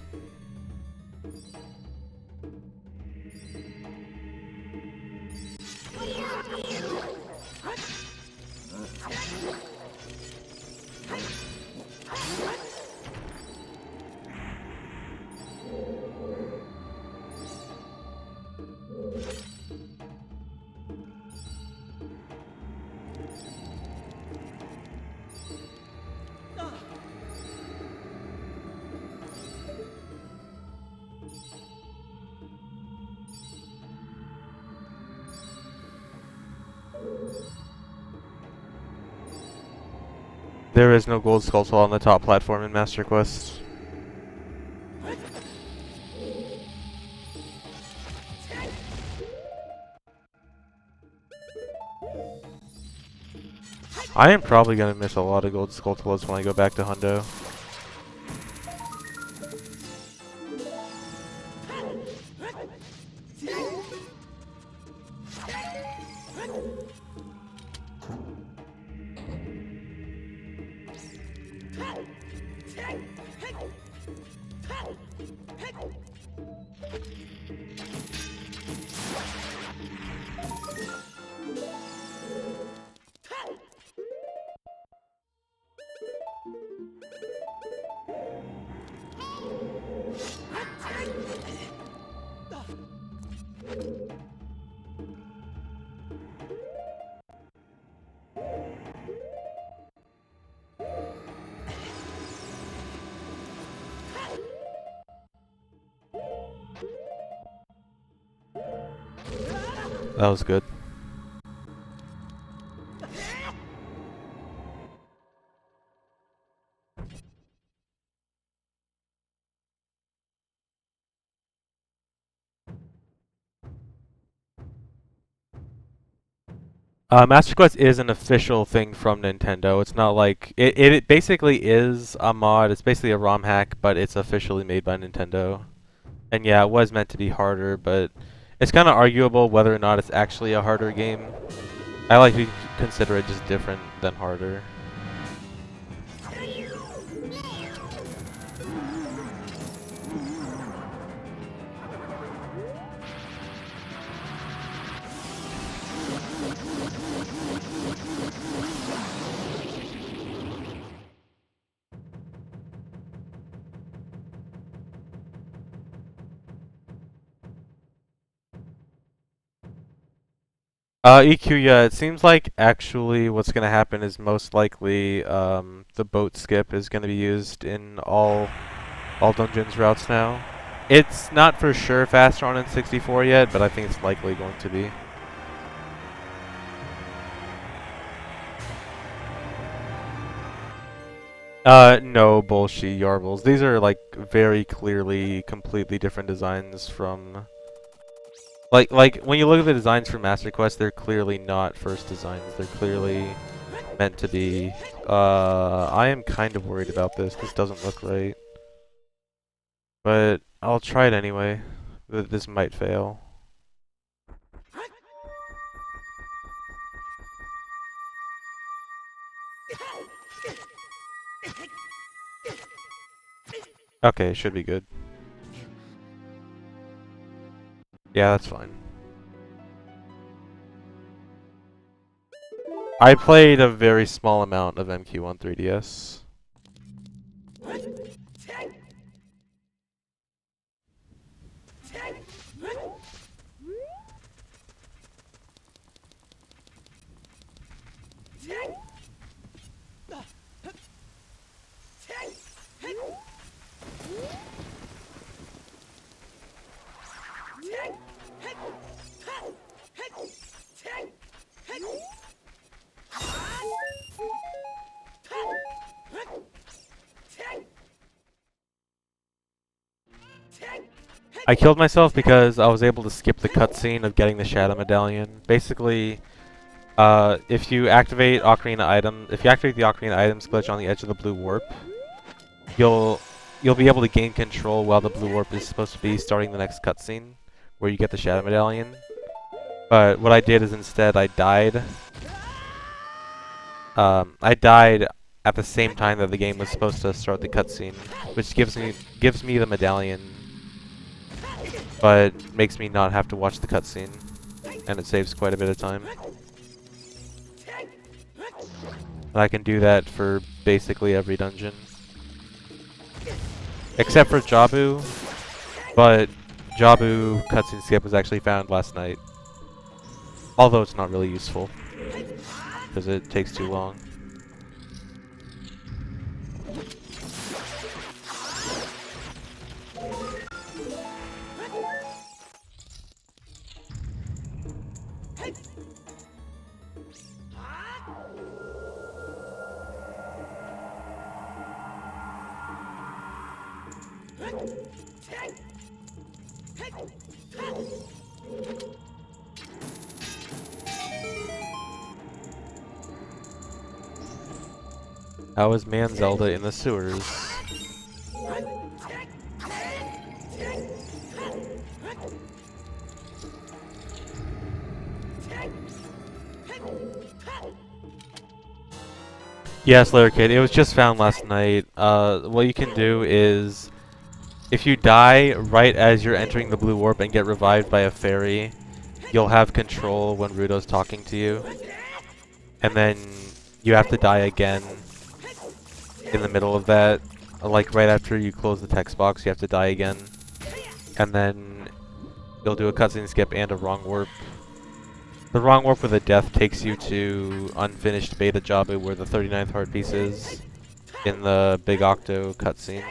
There is no gold Skulltula on the top platform in Master Quest. I am probably going to miss a lot of gold Skulltulas when I go back to Hundo. That was good. Master Quest is an official thing from Nintendo. It's not like it basically is a mod. It's basically a ROM hack, but it's officially made by Nintendo. And yeah, it was meant to be harder, but it's kind of arguable whether or not it's actually a harder game. I like to consider it just different than harder. EQ, yeah, it seems like actually what's gonna happen is most likely the boat skip is gonna be used in all dungeons routes now. It's not for sure faster on N64 yet, but I think it's likely going to be. No bullshit yarbles. These are like very clearly completely different designs from like when you look at the designs for Master Quest, they're clearly not first designs. They're clearly meant to be. I am kind of worried about this. This doesn't look right. But I'll try it anyway. This might fail. Okay, should be good. Yeah, that's fine. I played a very small amount of MQ on 3DS. I killed myself because I was able to skip the cutscene of getting the Shadow Medallion. Basically, if you activate the Ocarina items glitch on the edge of the blue warp, you'll be able to gain control while the blue warp is supposed to be starting the next cutscene, where you get the Shadow Medallion. But what I did is instead I died. I died at the same time that the game was supposed to start the cutscene, which gives me the medallion, but makes me not have to watch the cutscene, and it saves quite a bit of time. And I can do that for basically every dungeon, except for Jabu. But Jabu cutscene skip was actually found last night, although it's not really useful because it takes too long. How is Man Zelda in the sewers? Yes, Slayer Kid, it was just found last night. What you can do is, if you die right as you're entering the blue warp and get revived by a fairy, you'll have control when Rudo's talking to you. And then you have to die again in the middle of that. Like right after you close the text box, you have to die again. And then you'll do a cutscene skip and a wrong warp. The wrong warp with a death takes you to unfinished beta Jabu where the 39th heart piece is in the Big Octo cutscene.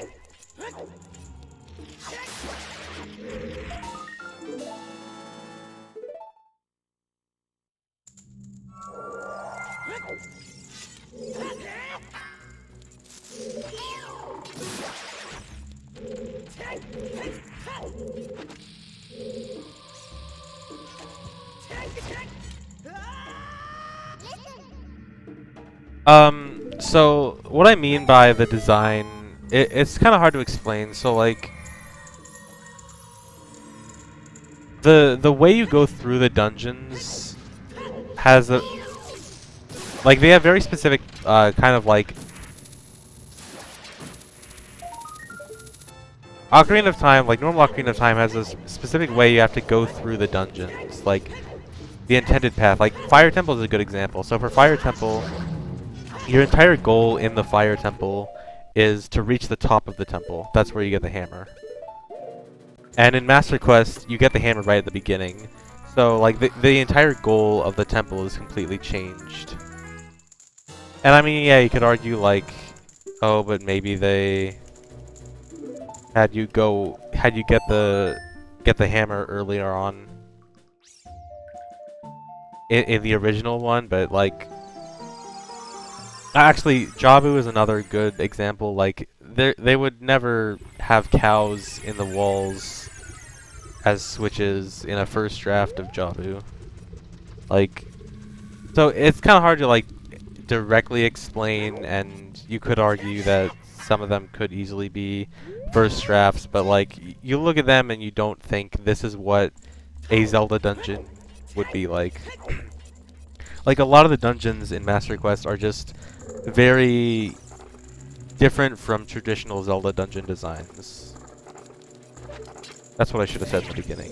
So what I mean by the design, it's kind of hard to explain. So like, the way you go through the dungeons has a, like they have very specific kind of like, Ocarina of Time, like normal Ocarina of Time has a specific way you have to go through the dungeons, like the intended path. Like Fire Temple is a good example. So for Fire Temple, your entire goal in the Fire Temple is to reach the top of the temple. That's where you get the hammer. And in Master Quest, you get the hammer right at the beginning. So like the entire goal of the temple is completely changed. And I mean, yeah, you could argue like, oh, but maybe they had you get the hammer earlier on in the original one, but like, actually, Jabu is another good example. Like, they would never have cows in the walls as switches in a first draft of Jabu. Like, so it's kind of hard to like directly explain, and you could argue that some of them could easily be first drafts, but like, you look at them and you don't think this is what a Zelda dungeon would be like. Like, a lot of the dungeons in Master Quest are just very different from traditional Zelda dungeon designs. That's what I should have said in the beginning.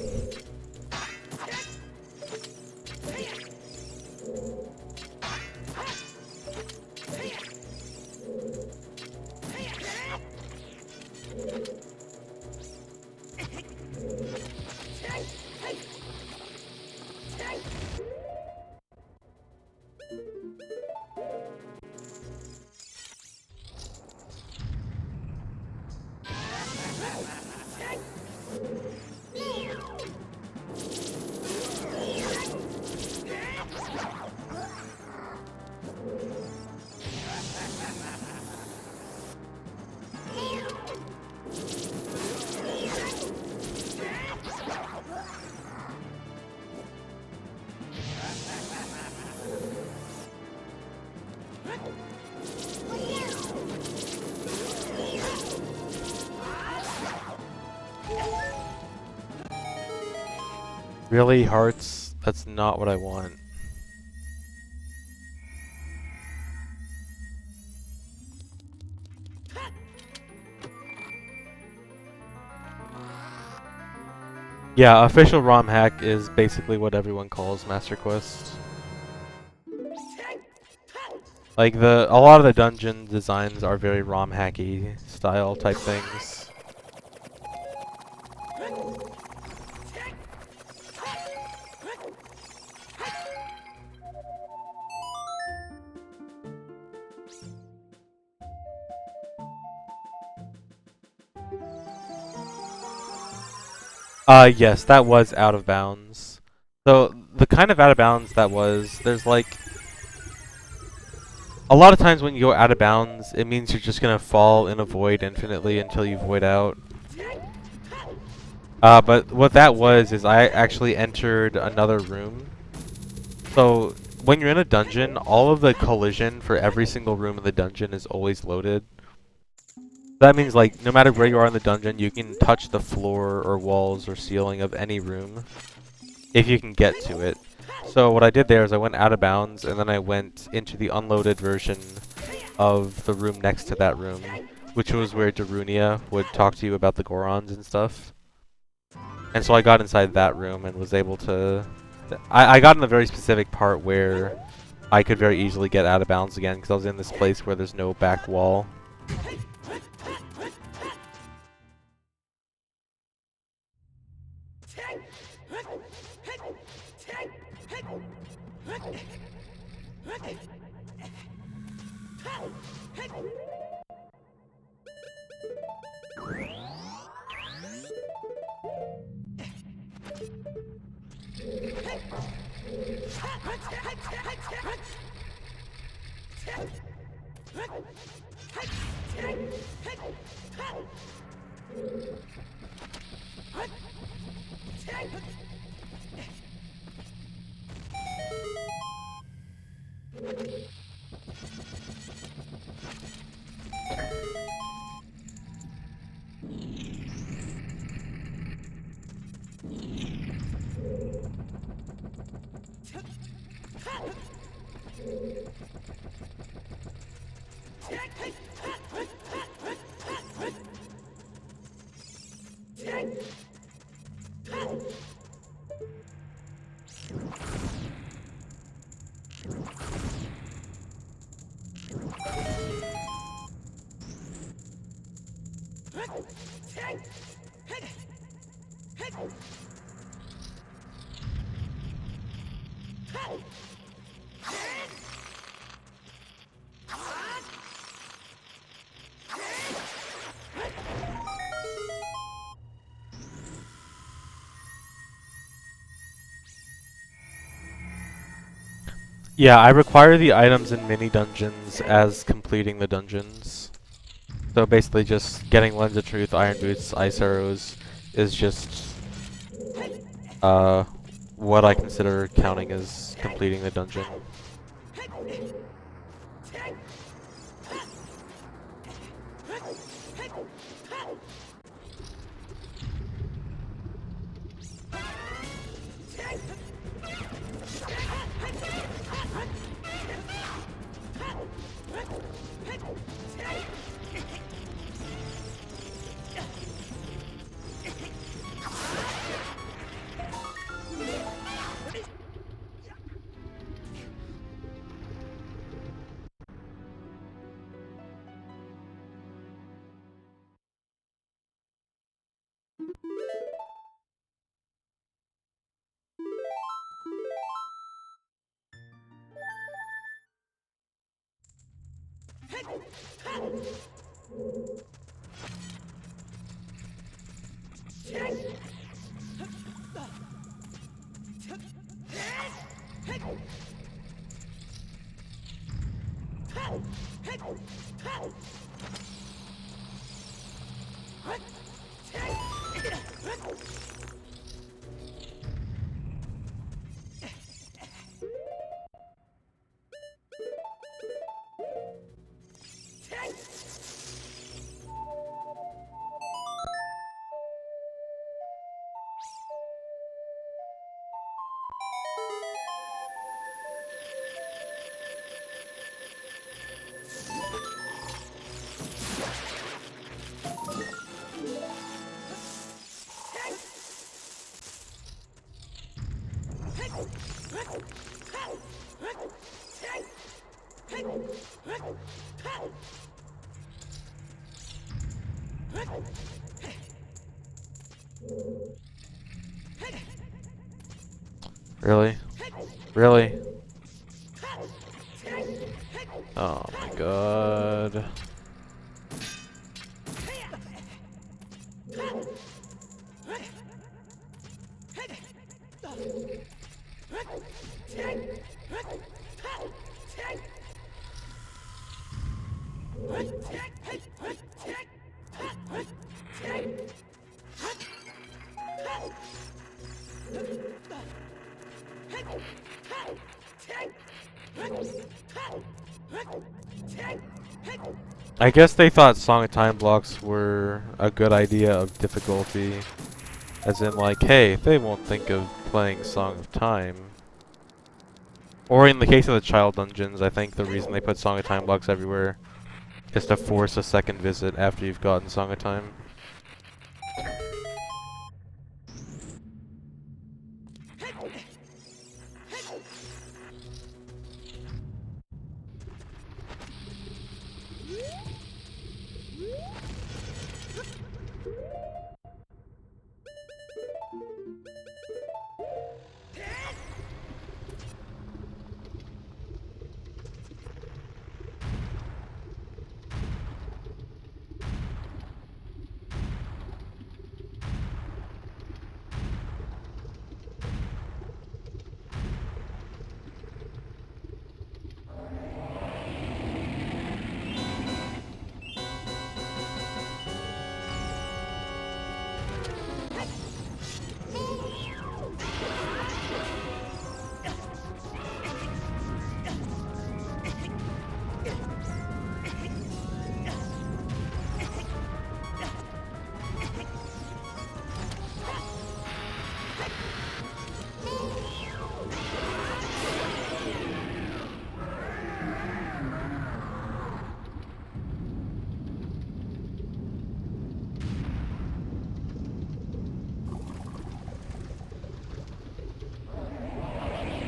Really, hearts? That's not what I want. Yeah, official ROM hack is basically what everyone calls Master Quest. Like, a lot of the dungeon designs are very ROM hacky style type things. Yes, that was out of bounds. So, the kind of out of bounds that was, there's like, a lot of times when you go out of bounds, it means you're just gonna fall in a void infinitely until you void out. But what that was is I actually entered another room. So, when you're in a dungeon, all of the collision for every single room in the dungeon is always loaded. That means, like, no matter where you are in the dungeon, you can touch the floor or walls or ceiling of any room if you can get to it. So what I did there is I went out of bounds, and then I went into the unloaded version of the room next to that room, which was where Darunia would talk to you about the Gorons and stuff. And so I got inside that room and was able to... I got in a very specific part where I could very easily get out of bounds again because I was in this place where there's no back wall. Yeah, I require the items in mini dungeons as completing the dungeons. So basically just getting Lens of Truth, Iron Boots, Ice Arrows is just what I consider counting as completing the dungeon. Really? Really? Oh my god. I guess they thought Song of Time blocks were a good idea of difficulty. As in like, hey, they won't think of playing Song of Time. Or in the case of the child dungeons, I think the reason they put Song of Time blocks everywhere is to force a second visit after you've gotten Song of Time.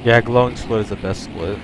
Yeah, glowing split is the best split.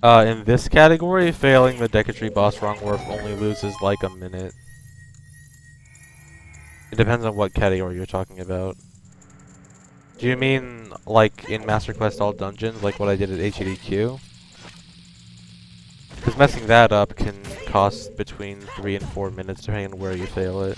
In this category, failing the Decatry boss wrong warp only loses like a minute. It depends on what category you're talking about. Do you mean, like, in Master Quest All Dungeons, like what I did at HEDQ? Because messing that up can cost between 3 and 4 minutes depending on where you fail it.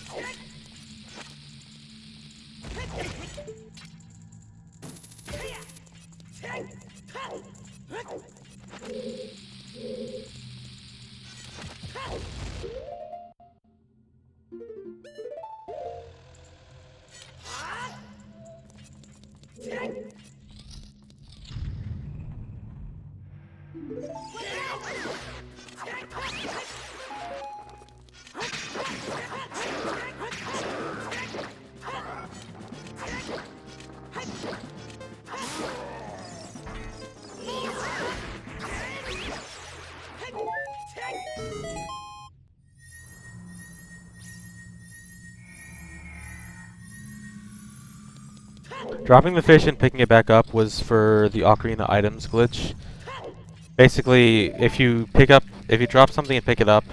Dropping the fish and picking it back up was for the Ocarina items glitch. Basically, if you drop something and pick it up,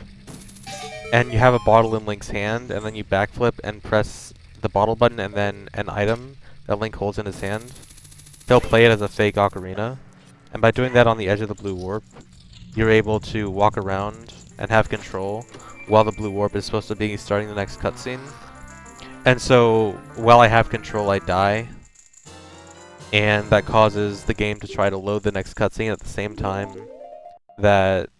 and you have a bottle in Link's hand, and then you backflip and press the bottle button and then an item that Link holds in his hand, he'll play it as a fake Ocarina. And by doing that on the edge of the blue warp, you're able to walk around and have control while the blue warp is supposed to be starting the next cutscene. And so, while I have control, I die. And that causes the game to try to load the next cutscene at the same time that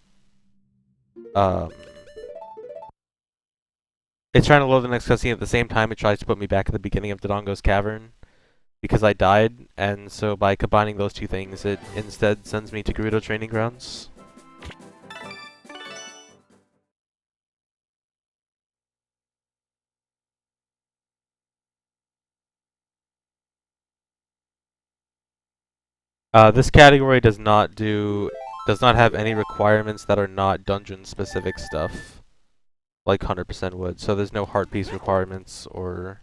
it's trying to load the next cutscene at the same time it tries to put me back at the beginning of Dodongo's cavern because I died, and so by combining those two things, it instead sends me to Gerudo Training Grounds. This category does not do does not have any requirements that are not dungeon specific stuff, like 100% would. So there's no heart piece requirements or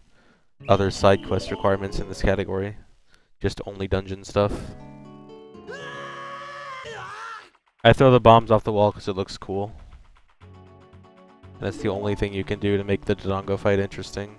other side quest requirements in this category. Just only dungeon stuff. I throw the bombs off the wall because it looks cool. And that's the only thing you can do to make the Dodongo fight interesting.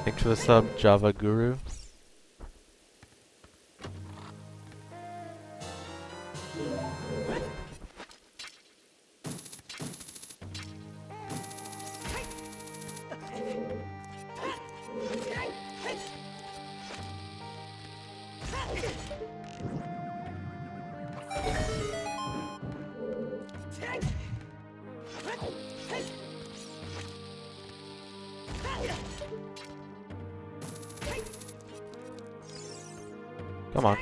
Thanks for the sub, Java Guru. Come on.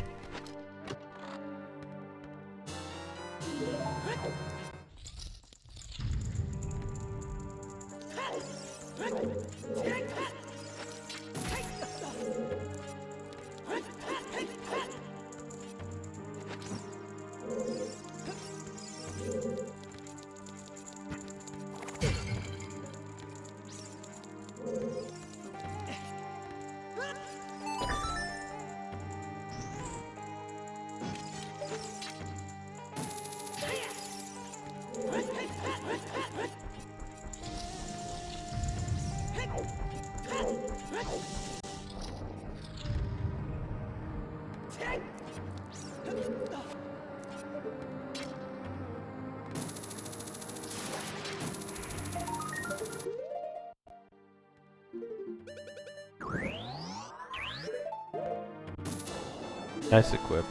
Nice equip.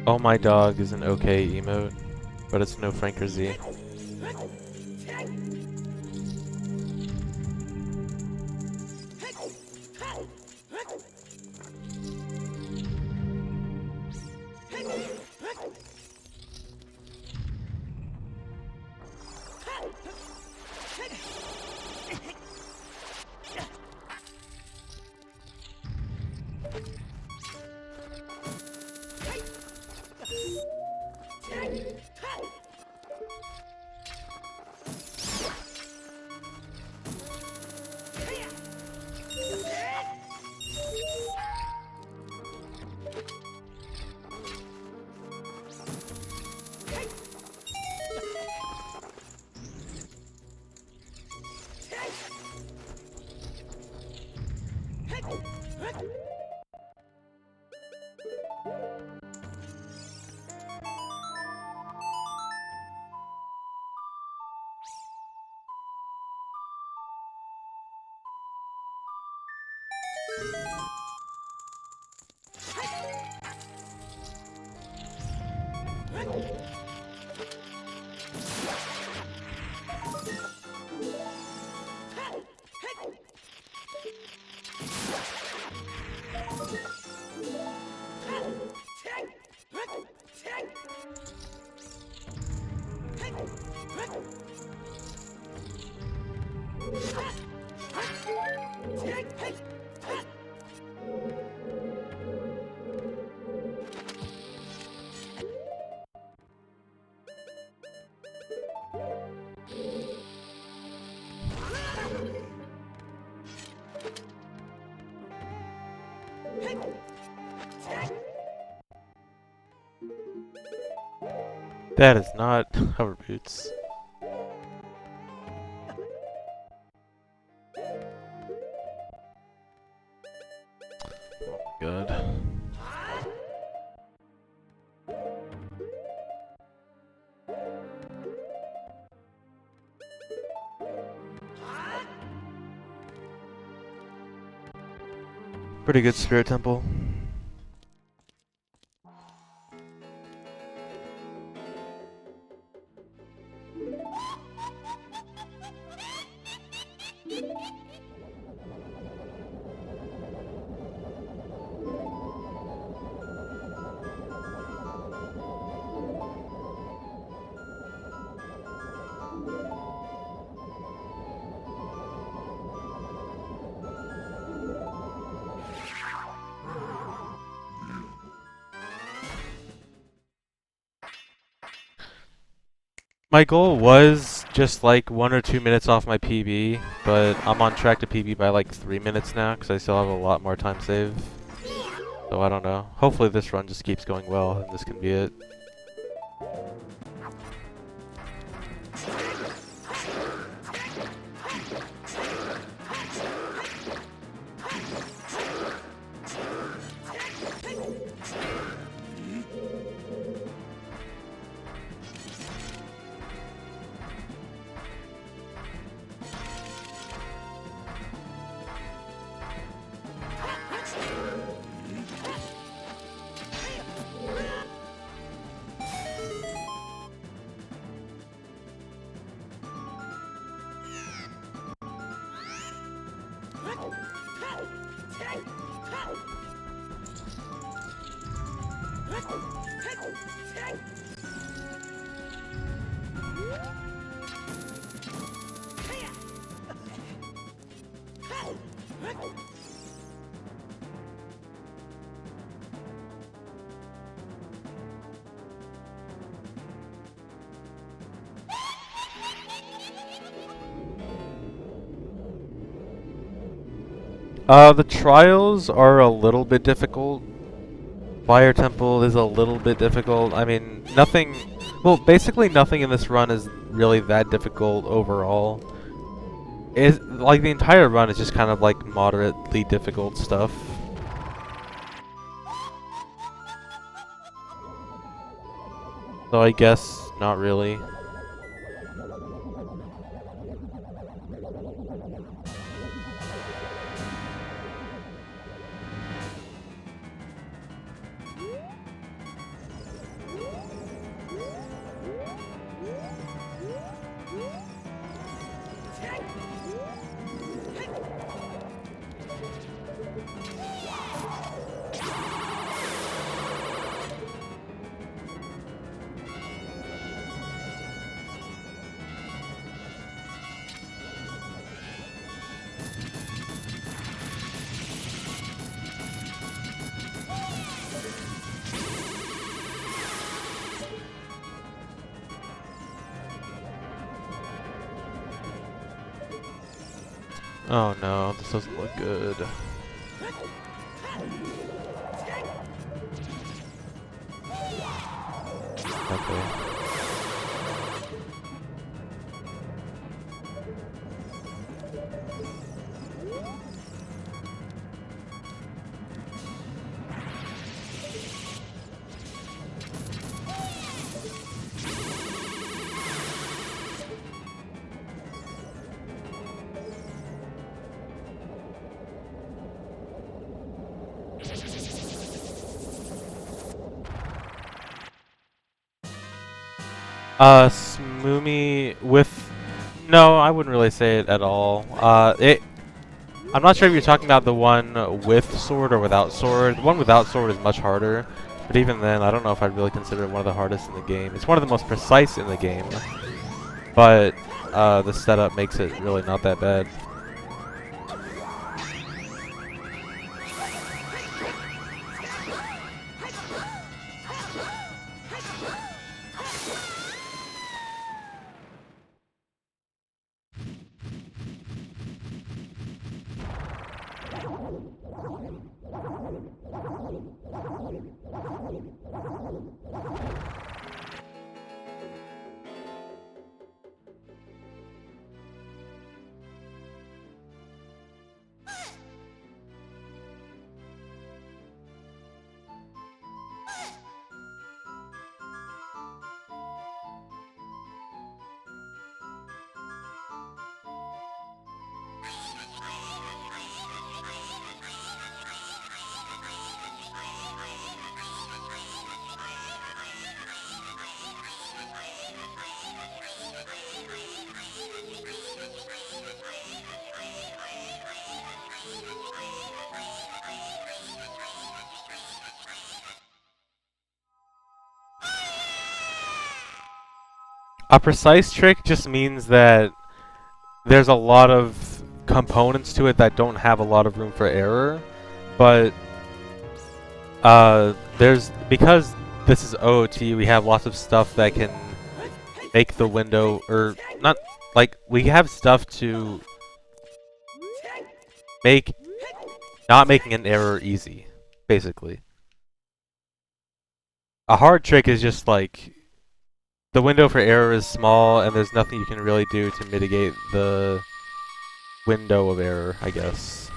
Oh my dog is an okay emote, but it's no Franker Z. That is not hover boots. Oh my god. Pretty good spirit temple. My goal was just like 1 or 2 minutes off my PB, but I'm on track to PB by like 3 minutes now because I still have a lot more time saved. So I don't know. Hopefully this run just keeps going well and this can be it. The trials are a little bit difficult. Fire Temple is a little bit difficult. I mean, nothing... Well, basically nothing in this run is really that difficult overall. Like, the entire run is just kind of like moderately difficult stuff. So I guess not really. Oh no, this doesn't look good. Okay. Smoomy with... No, I wouldn't really say it at all. I'm not sure if you're talking about the one with sword or without sword. The one without sword is much harder, but even then, I don't know if I'd really consider it one of the hardest in the game. It's one of the most precise in the game, but the setup makes it really not that bad. A precise trick just means that there's a lot of components to it that don't have a lot of room for error, but because this is OOT, we have lots of stuff that can make the window, or not, like, we have stuff to make not making an error easy, basically. A hard trick is just like, the window for error is small, and there's nothing you can really do to mitigate the window of error, I guess.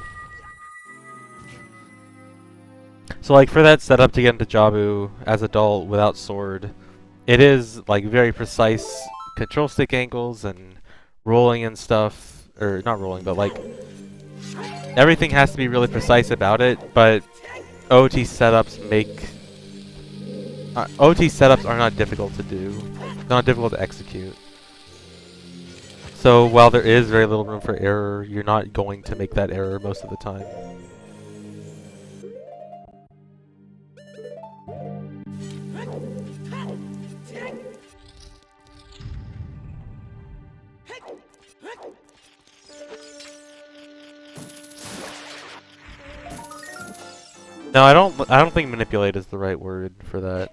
So, like, for that setup to get into Jabu as adult without sword, it is, like, very precise control stick angles and rolling and stuff. Or, not rolling, but, like, everything has to be really precise about it, but OT setups are not difficult to do. They're not difficult to execute. So while there is very little room for error, you're not going to make that error most of the time. No, I don't think manipulate is the right word for that.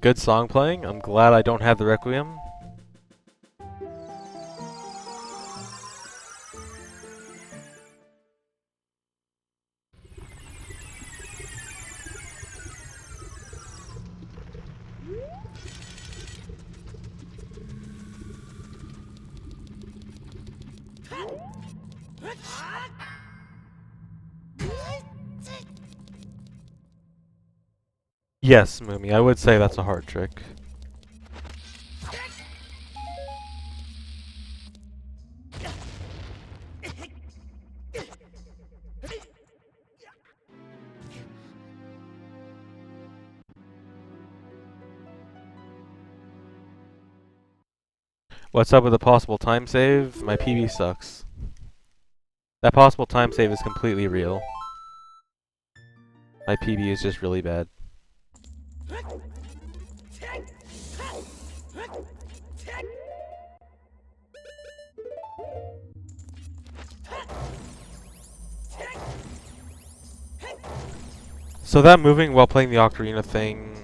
Good song playing. I'm glad I don't have the Requiem. Yes, Moomy, I would say that's a hard trick. What's up with the possible time save? My PB sucks. That possible time save is completely real. My PB is just really bad. So that moving while playing the Ocarina thing,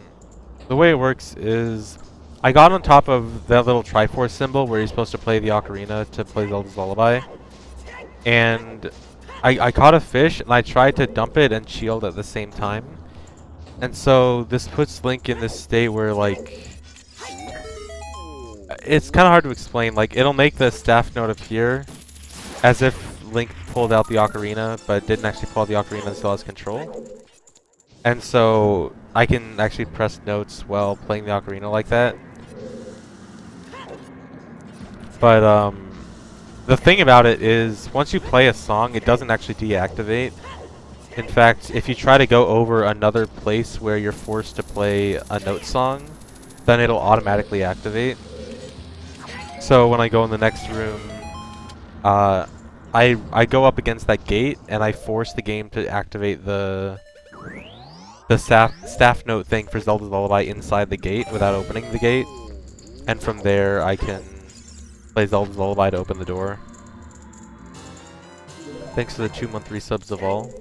the way it works is I got on top of that little Triforce symbol where you're supposed to play the Ocarina to play Zelda's Lullaby. And I caught a fish and I tried to dump it and shield at the same time. And so this puts Link in this state where, like, it's kind of hard to explain. Like, it'll make the staff note appear as if Link pulled out the Ocarina, but didn't actually pull out the Ocarina and still has control. And so I can actually press notes while playing the Ocarina like that. But the thing about it is, once you play a song, it doesn't actually deactivate. In fact, if you try to go over another place where you're forced to play a note song, then it'll automatically activate. So when I go in the next room, I go up against that gate and I force the game to activate the staff note thing for Zelda's Lullaby inside the gate without opening the gate, and from there I can play Zelda's Lullaby to open the door. Thanks for the 2-month resubs of all.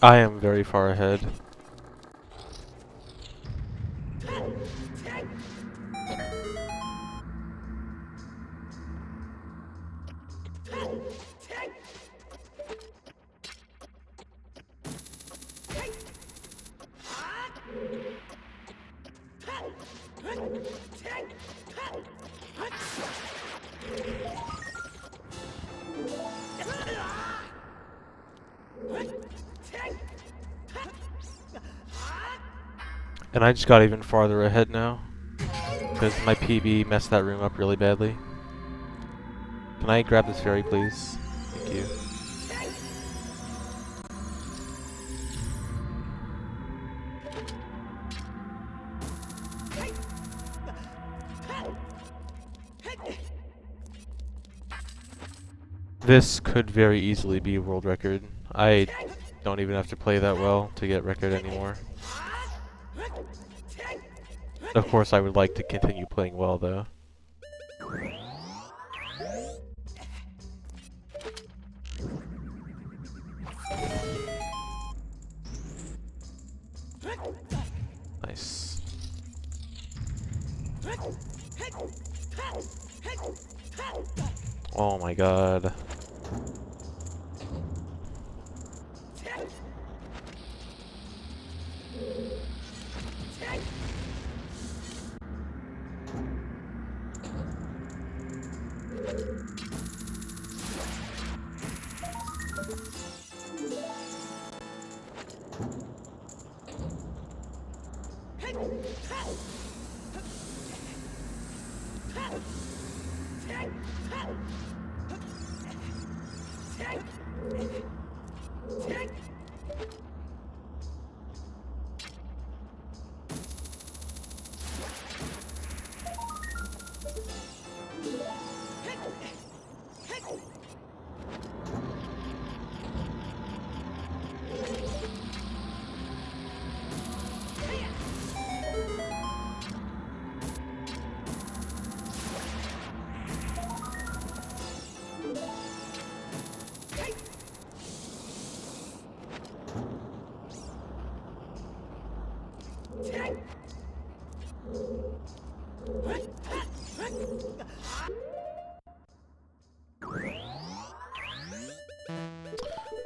I am very far ahead. And I just got even farther ahead now, because my PB messed that room up really badly. Can I grab this fairy, please? Thank you. This could very easily be a world record. I don't even have to play that well to get record anymore. Of course, I would like to continue playing well, though. Nice. Oh my god.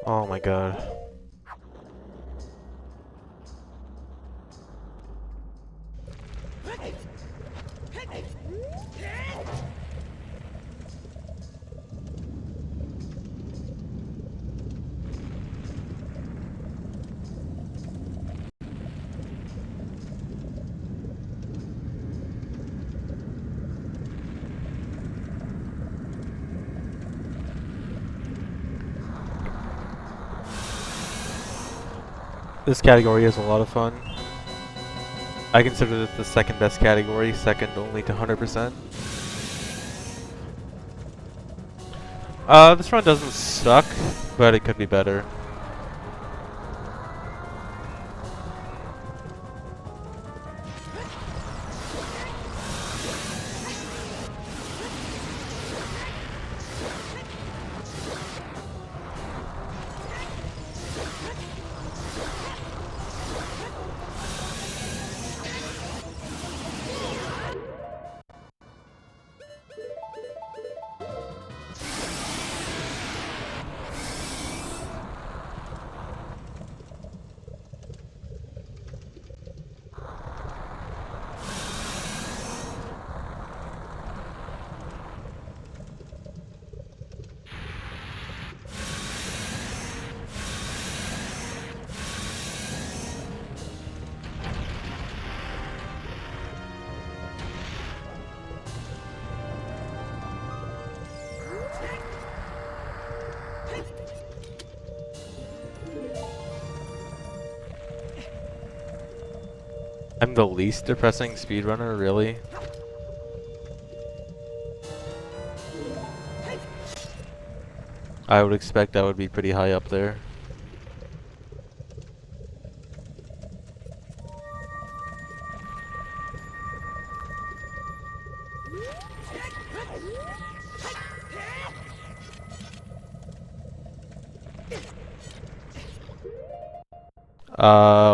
Oh my god. This category is a lot of fun. I consider it the second best category, second only to 100%. This run doesn't suck, but it could be better. I'm the least depressing speedrunner, really? I would expect I would be pretty high up there.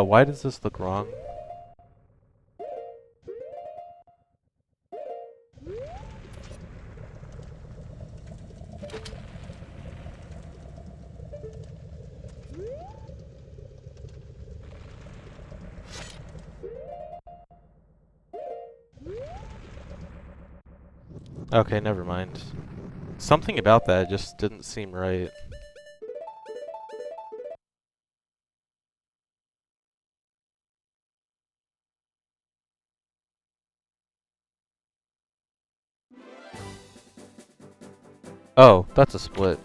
Why does this look wrong? Okay, never mind. Something about that just didn't seem right. Oh, that's a split.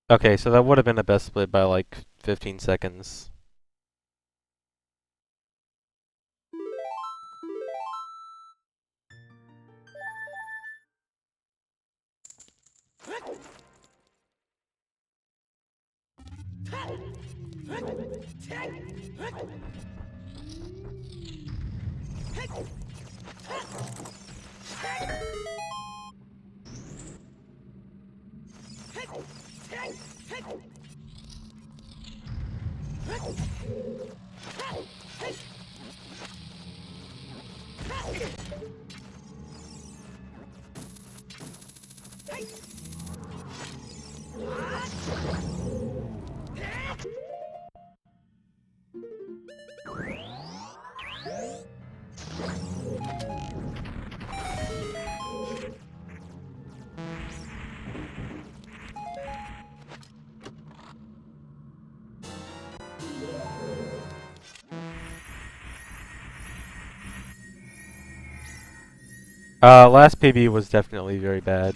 Okay, so that would have been the best split by like 15 seconds. Last PB was definitely very bad.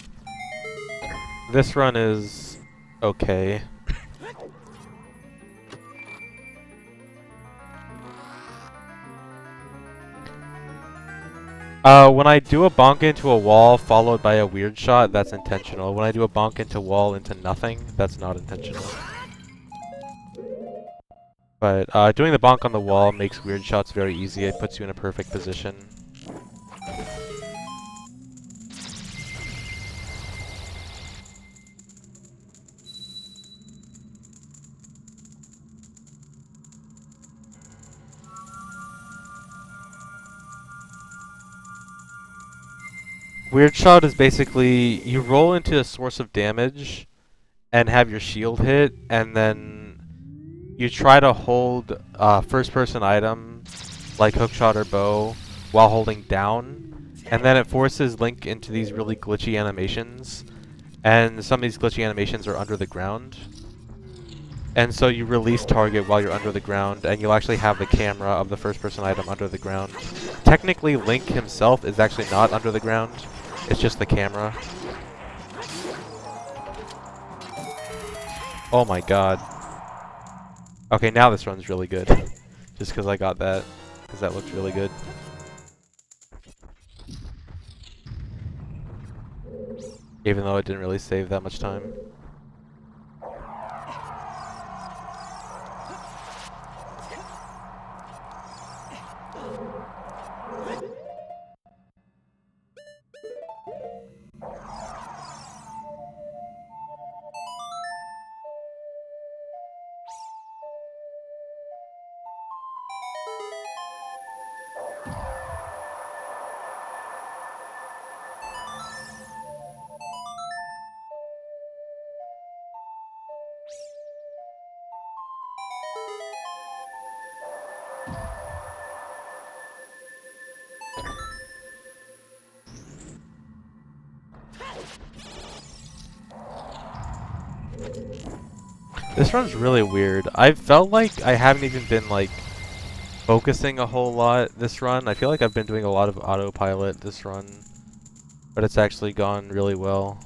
This run is okay. When I do a bonk into a wall followed by a weird shot, that's intentional. When I do a bonk into wall into nothing, that's not intentional. But doing the bonk on the wall makes weird shots very easy. It puts you in a perfect position. Weird shot is basically you roll into a source of damage and have your shield hit, and then you try to hold first person item like hookshot or bow while holding down, and then it forces Link into these really glitchy animations, and some of these glitchy animations are under the ground. And so you release target while you're under the ground, and you'll actually have the camera of the first person item under the ground. Technically, Link himself is actually not under the ground. It's just the camera. Oh my god. Okay, now this run's really good. Just because I got that. Because that looked really good. Even though it didn't really save that much time. This run's really weird. I felt like I haven't even been like focusing a whole lot this run. I feel like I've been doing a lot of autopilot this run, but it's actually gone really well.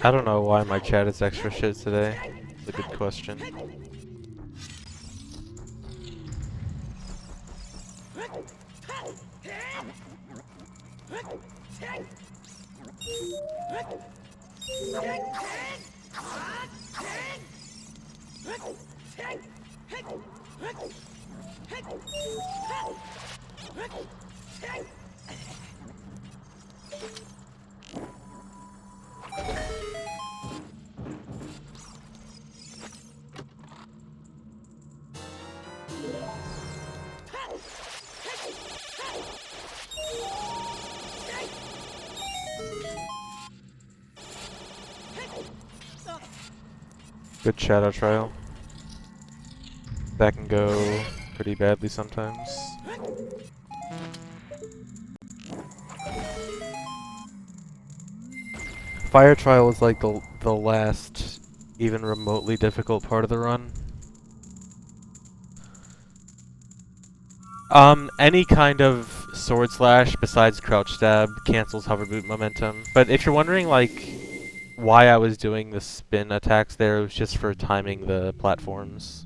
I don't know why my chat is extra shit today. It's a good question. Good shadow trial. That can go pretty badly sometimes. Fire trial is like the last even remotely difficult part of the run. Any kind of sword slash besides crouch stab cancels hover boot momentum. But if you're wondering like why I was doing the spin attacks there, it was just for timing the platforms.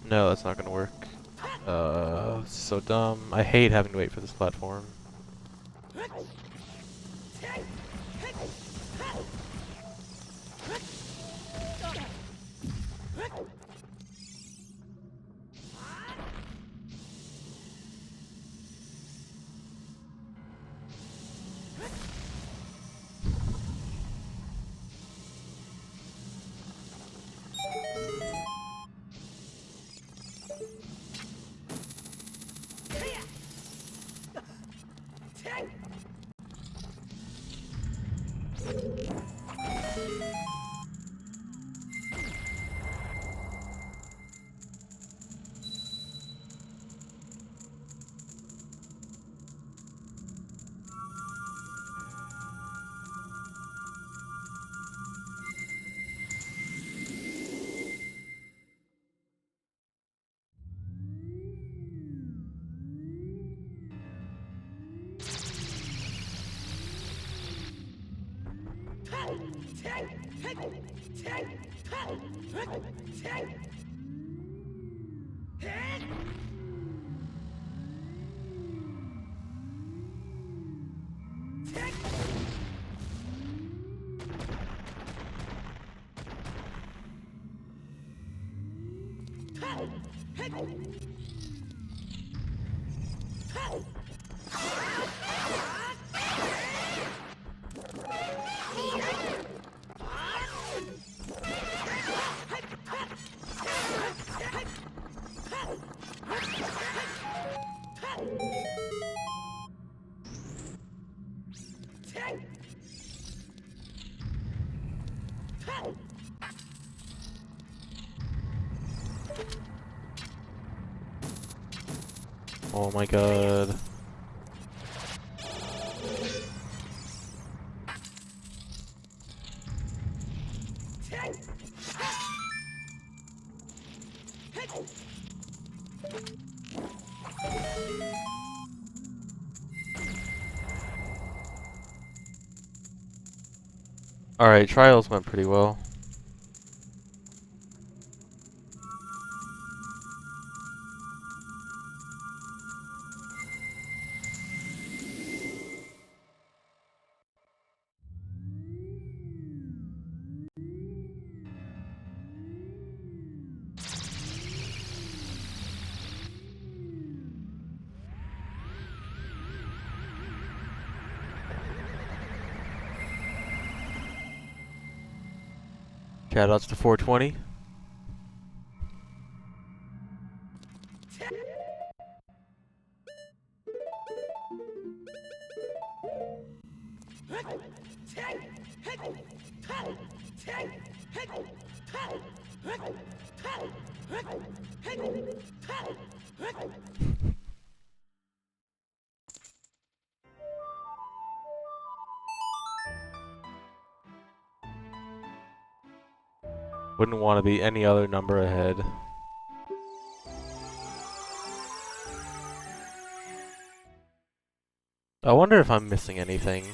No, that's not gonna work. So dumb. I hate having to wait for this platform. Oh my god. Alright, trials went pretty well. Shoutouts to 420. Wouldn't want to be any other number ahead. I wonder if I'm missing anything.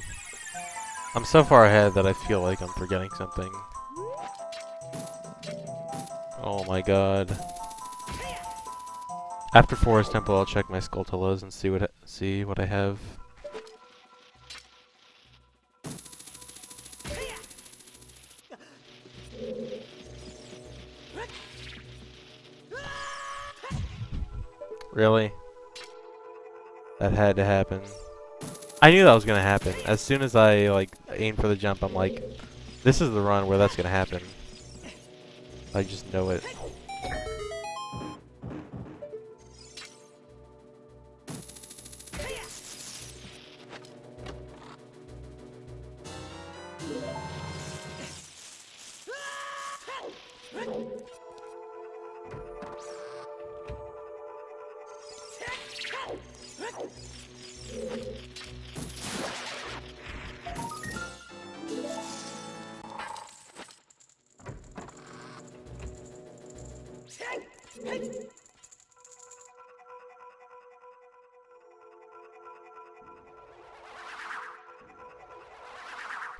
I'm so far ahead that I feel like I'm forgetting something. Oh my god. After Forest Temple, I'll check my Skulltulas and see what I have. Really? That had to happen. I knew that was gonna happen. As soon as I like aim for the jump, I'm like, this is the run where that's gonna happen. I just know it.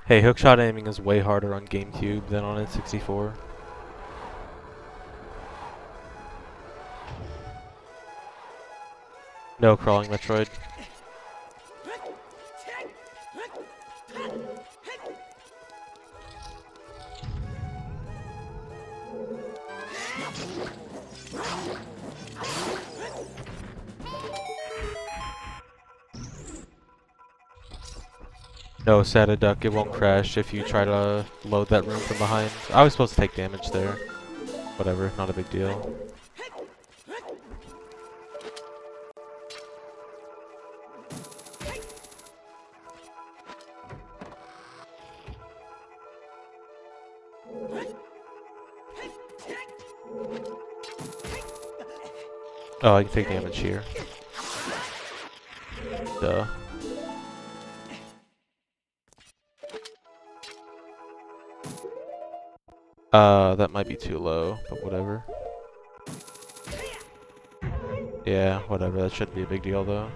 Hey, hookshot aiming is way harder on GameCube than on N64. No crawling Metroid. No, Sada Duck, it won't crash if you try to load that room from behind. I was supposed to take damage there. Whatever, not a big deal. Oh, I can take damage here. Duh. That might be too low, but whatever. Yeah, whatever, that shouldn't be a big deal though.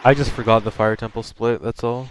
I just forgot the fire temple split, that's all.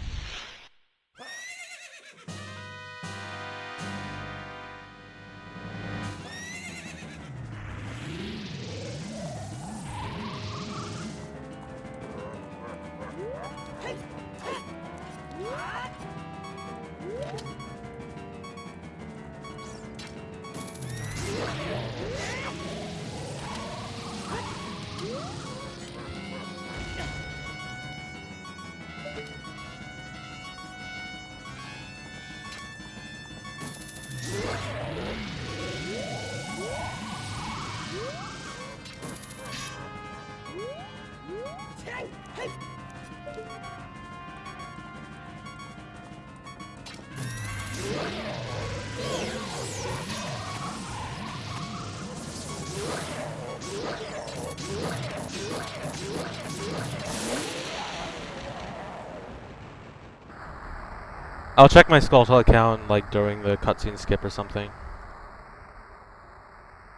I'll check my Skulltula account like during the cutscene skip or something.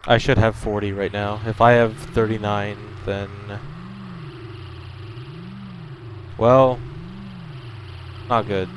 I should have 40 right now. If I have 39, then... well... not good.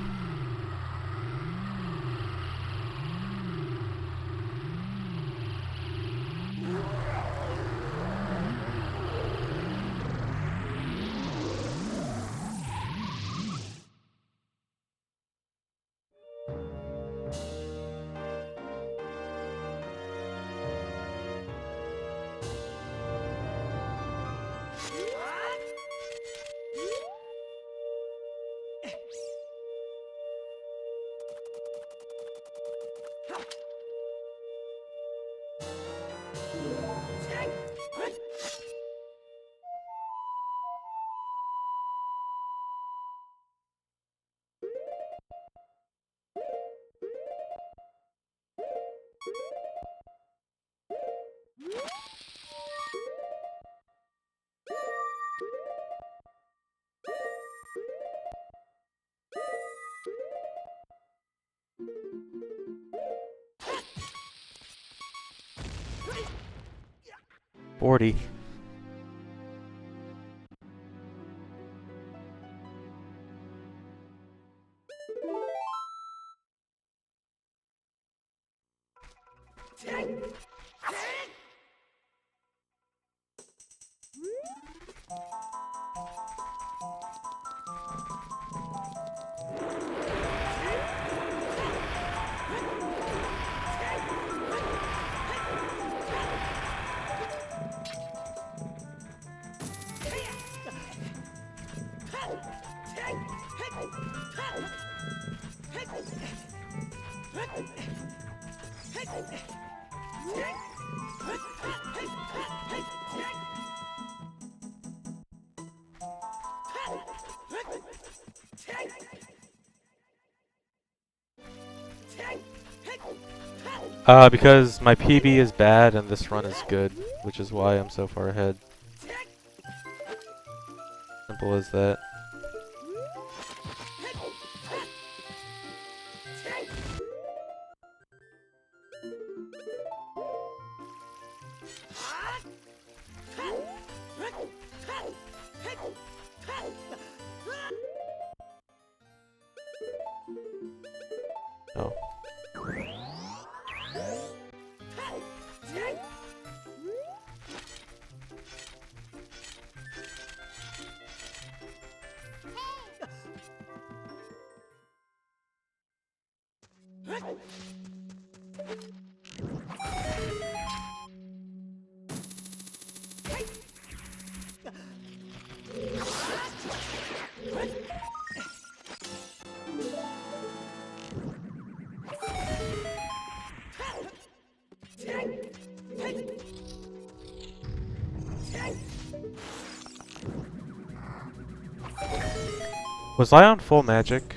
$40. Because my PB is bad and this run is good, which is why I'm so far ahead. Simple as that. Oh. Was I on full magic?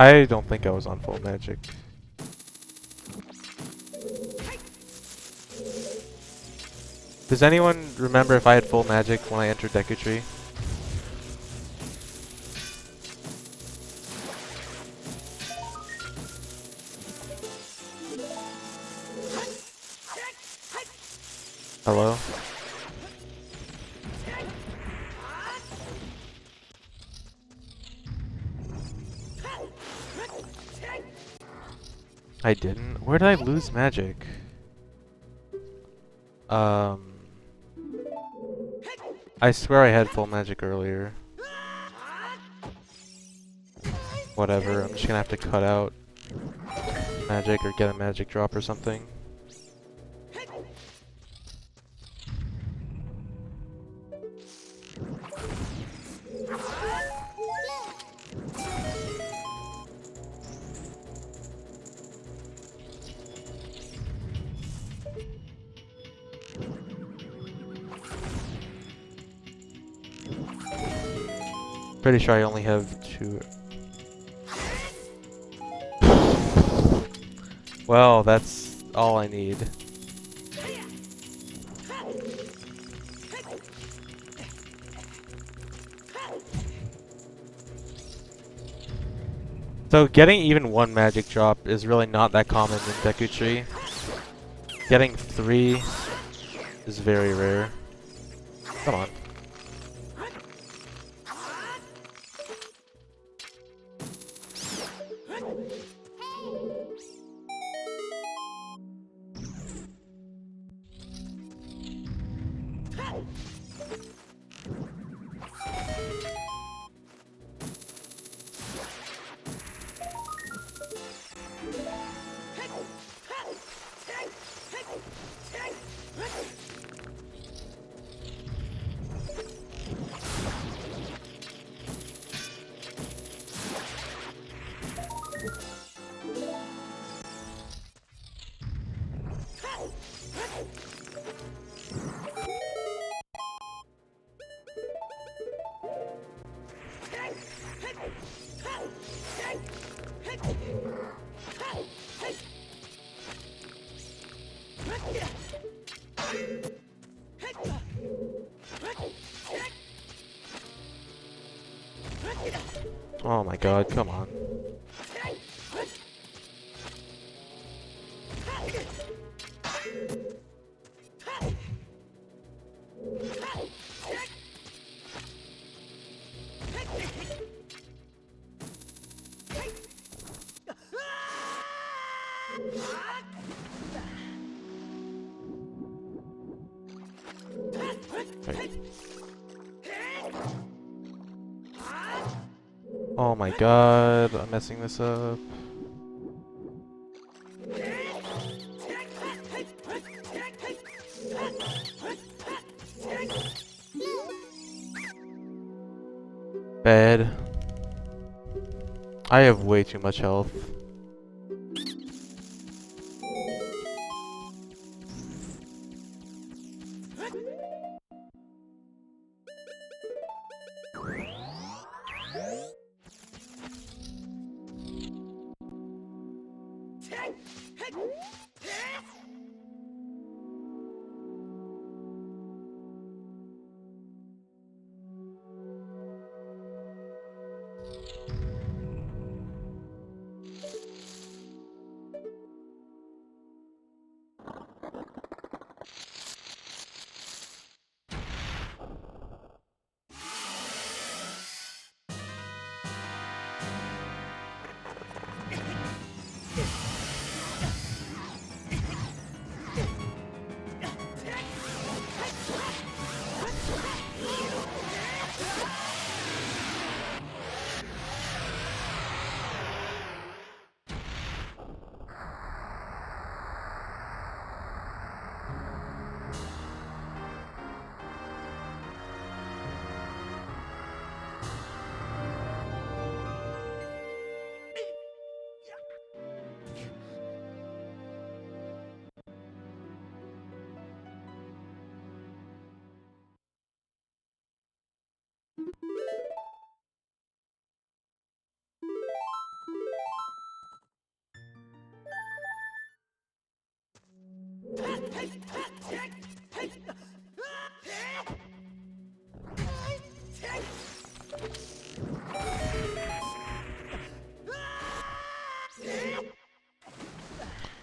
I don't think I was on full magic. Does anyone remember if I had full magic when I entered Deku Tree? Hello? I didn't? Where did I lose magic? I swear I had full magic earlier. Whatever, I'm just gonna have to cut out magic or get a magic drop or something. Pretty sure I only have 2. Well, that's all I need. So getting even 1 magic drop is really not that common in Deku Tree. Getting 3 is very rare. Come on. Oh my god, come on. Oh my god, I'm messing this up. Bad. I have way too much health.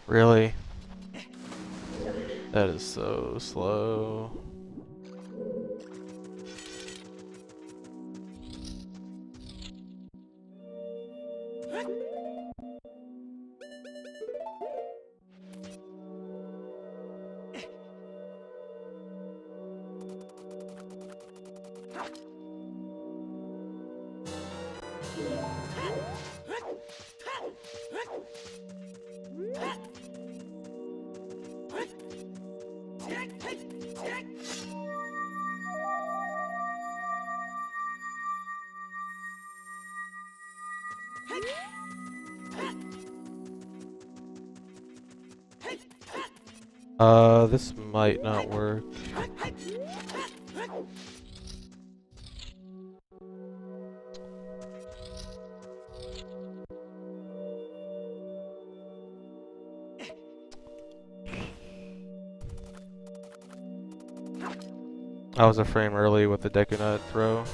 Really? That is so slow. This might not work. I was a frame early with the Deku Nut throw.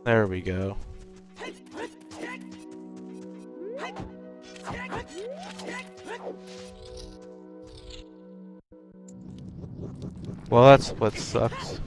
There we go. Well, that split sucks.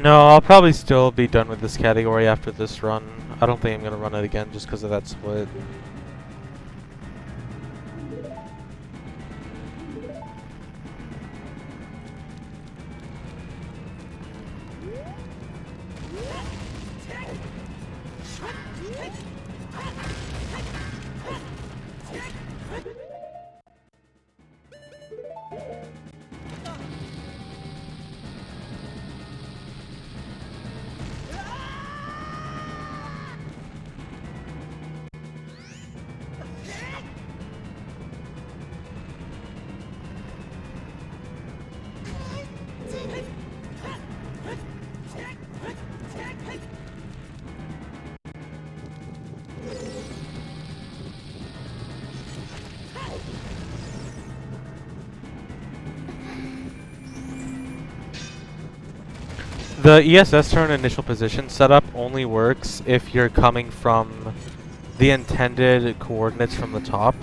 No, I'll probably still be done with this category after this run. I don't think I'm gonna run it again just because of that split. The ESS turn initial position setup only works if you're coming from the intended coordinates from the top.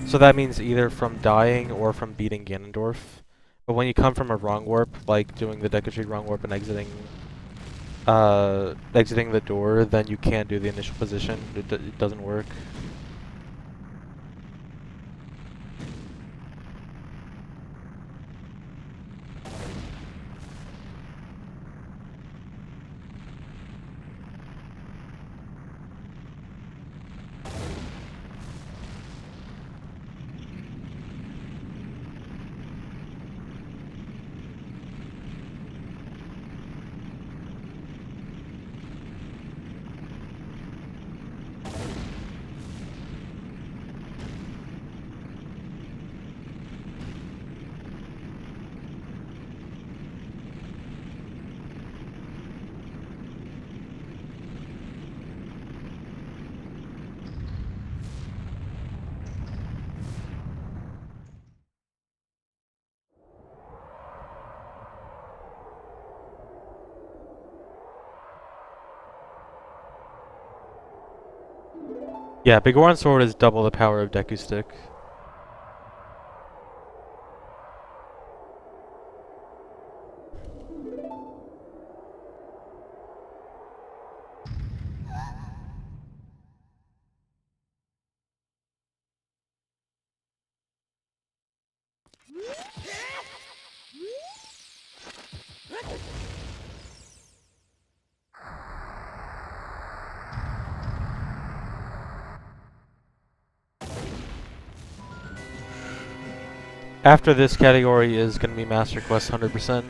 So that means either from dying or from beating Ganondorf. But when you come from a wrong warp, like doing the Deku Tree wrong warp and exiting the door, then you can't do the initial position. It doesn't work. Yeah, Biggoron Sword is double the power of Deku Stick. After this category is going to be Master Quest 100%.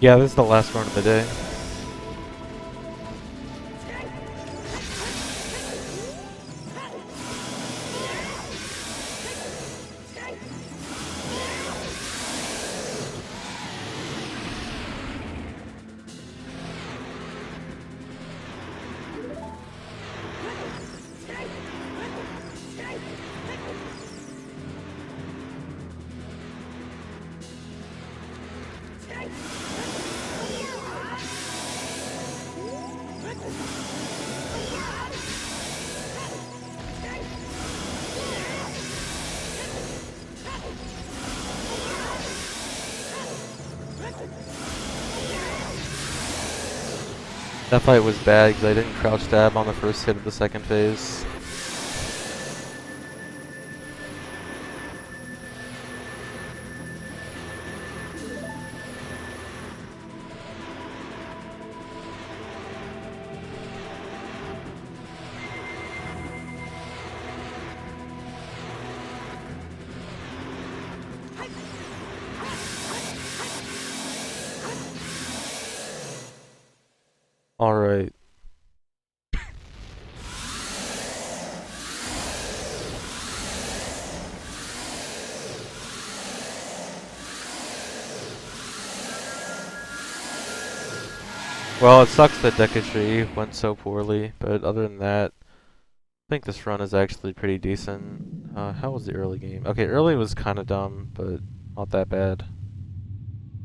Yeah, this is the last run of the day. That fight was bad because I didn't crouch stab on the first hit of the second phase. Alright. Well, it sucks that Decatry went so poorly, but other than that, I think this run is actually pretty decent. How was the early game? Okay, early was kind of dumb, but not that bad.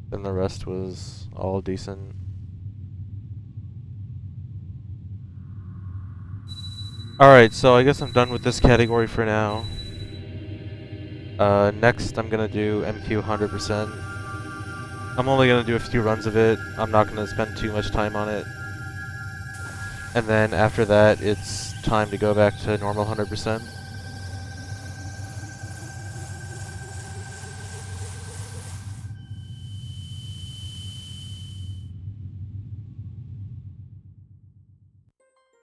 Then the rest was all decent. Alright, so I guess I'm done with this category for now. Next I'm gonna do MQ 100%. I'm only gonna do a few runs of it. I'm not gonna spend too much time on it. And then after that, it's time to go back to normal 100%.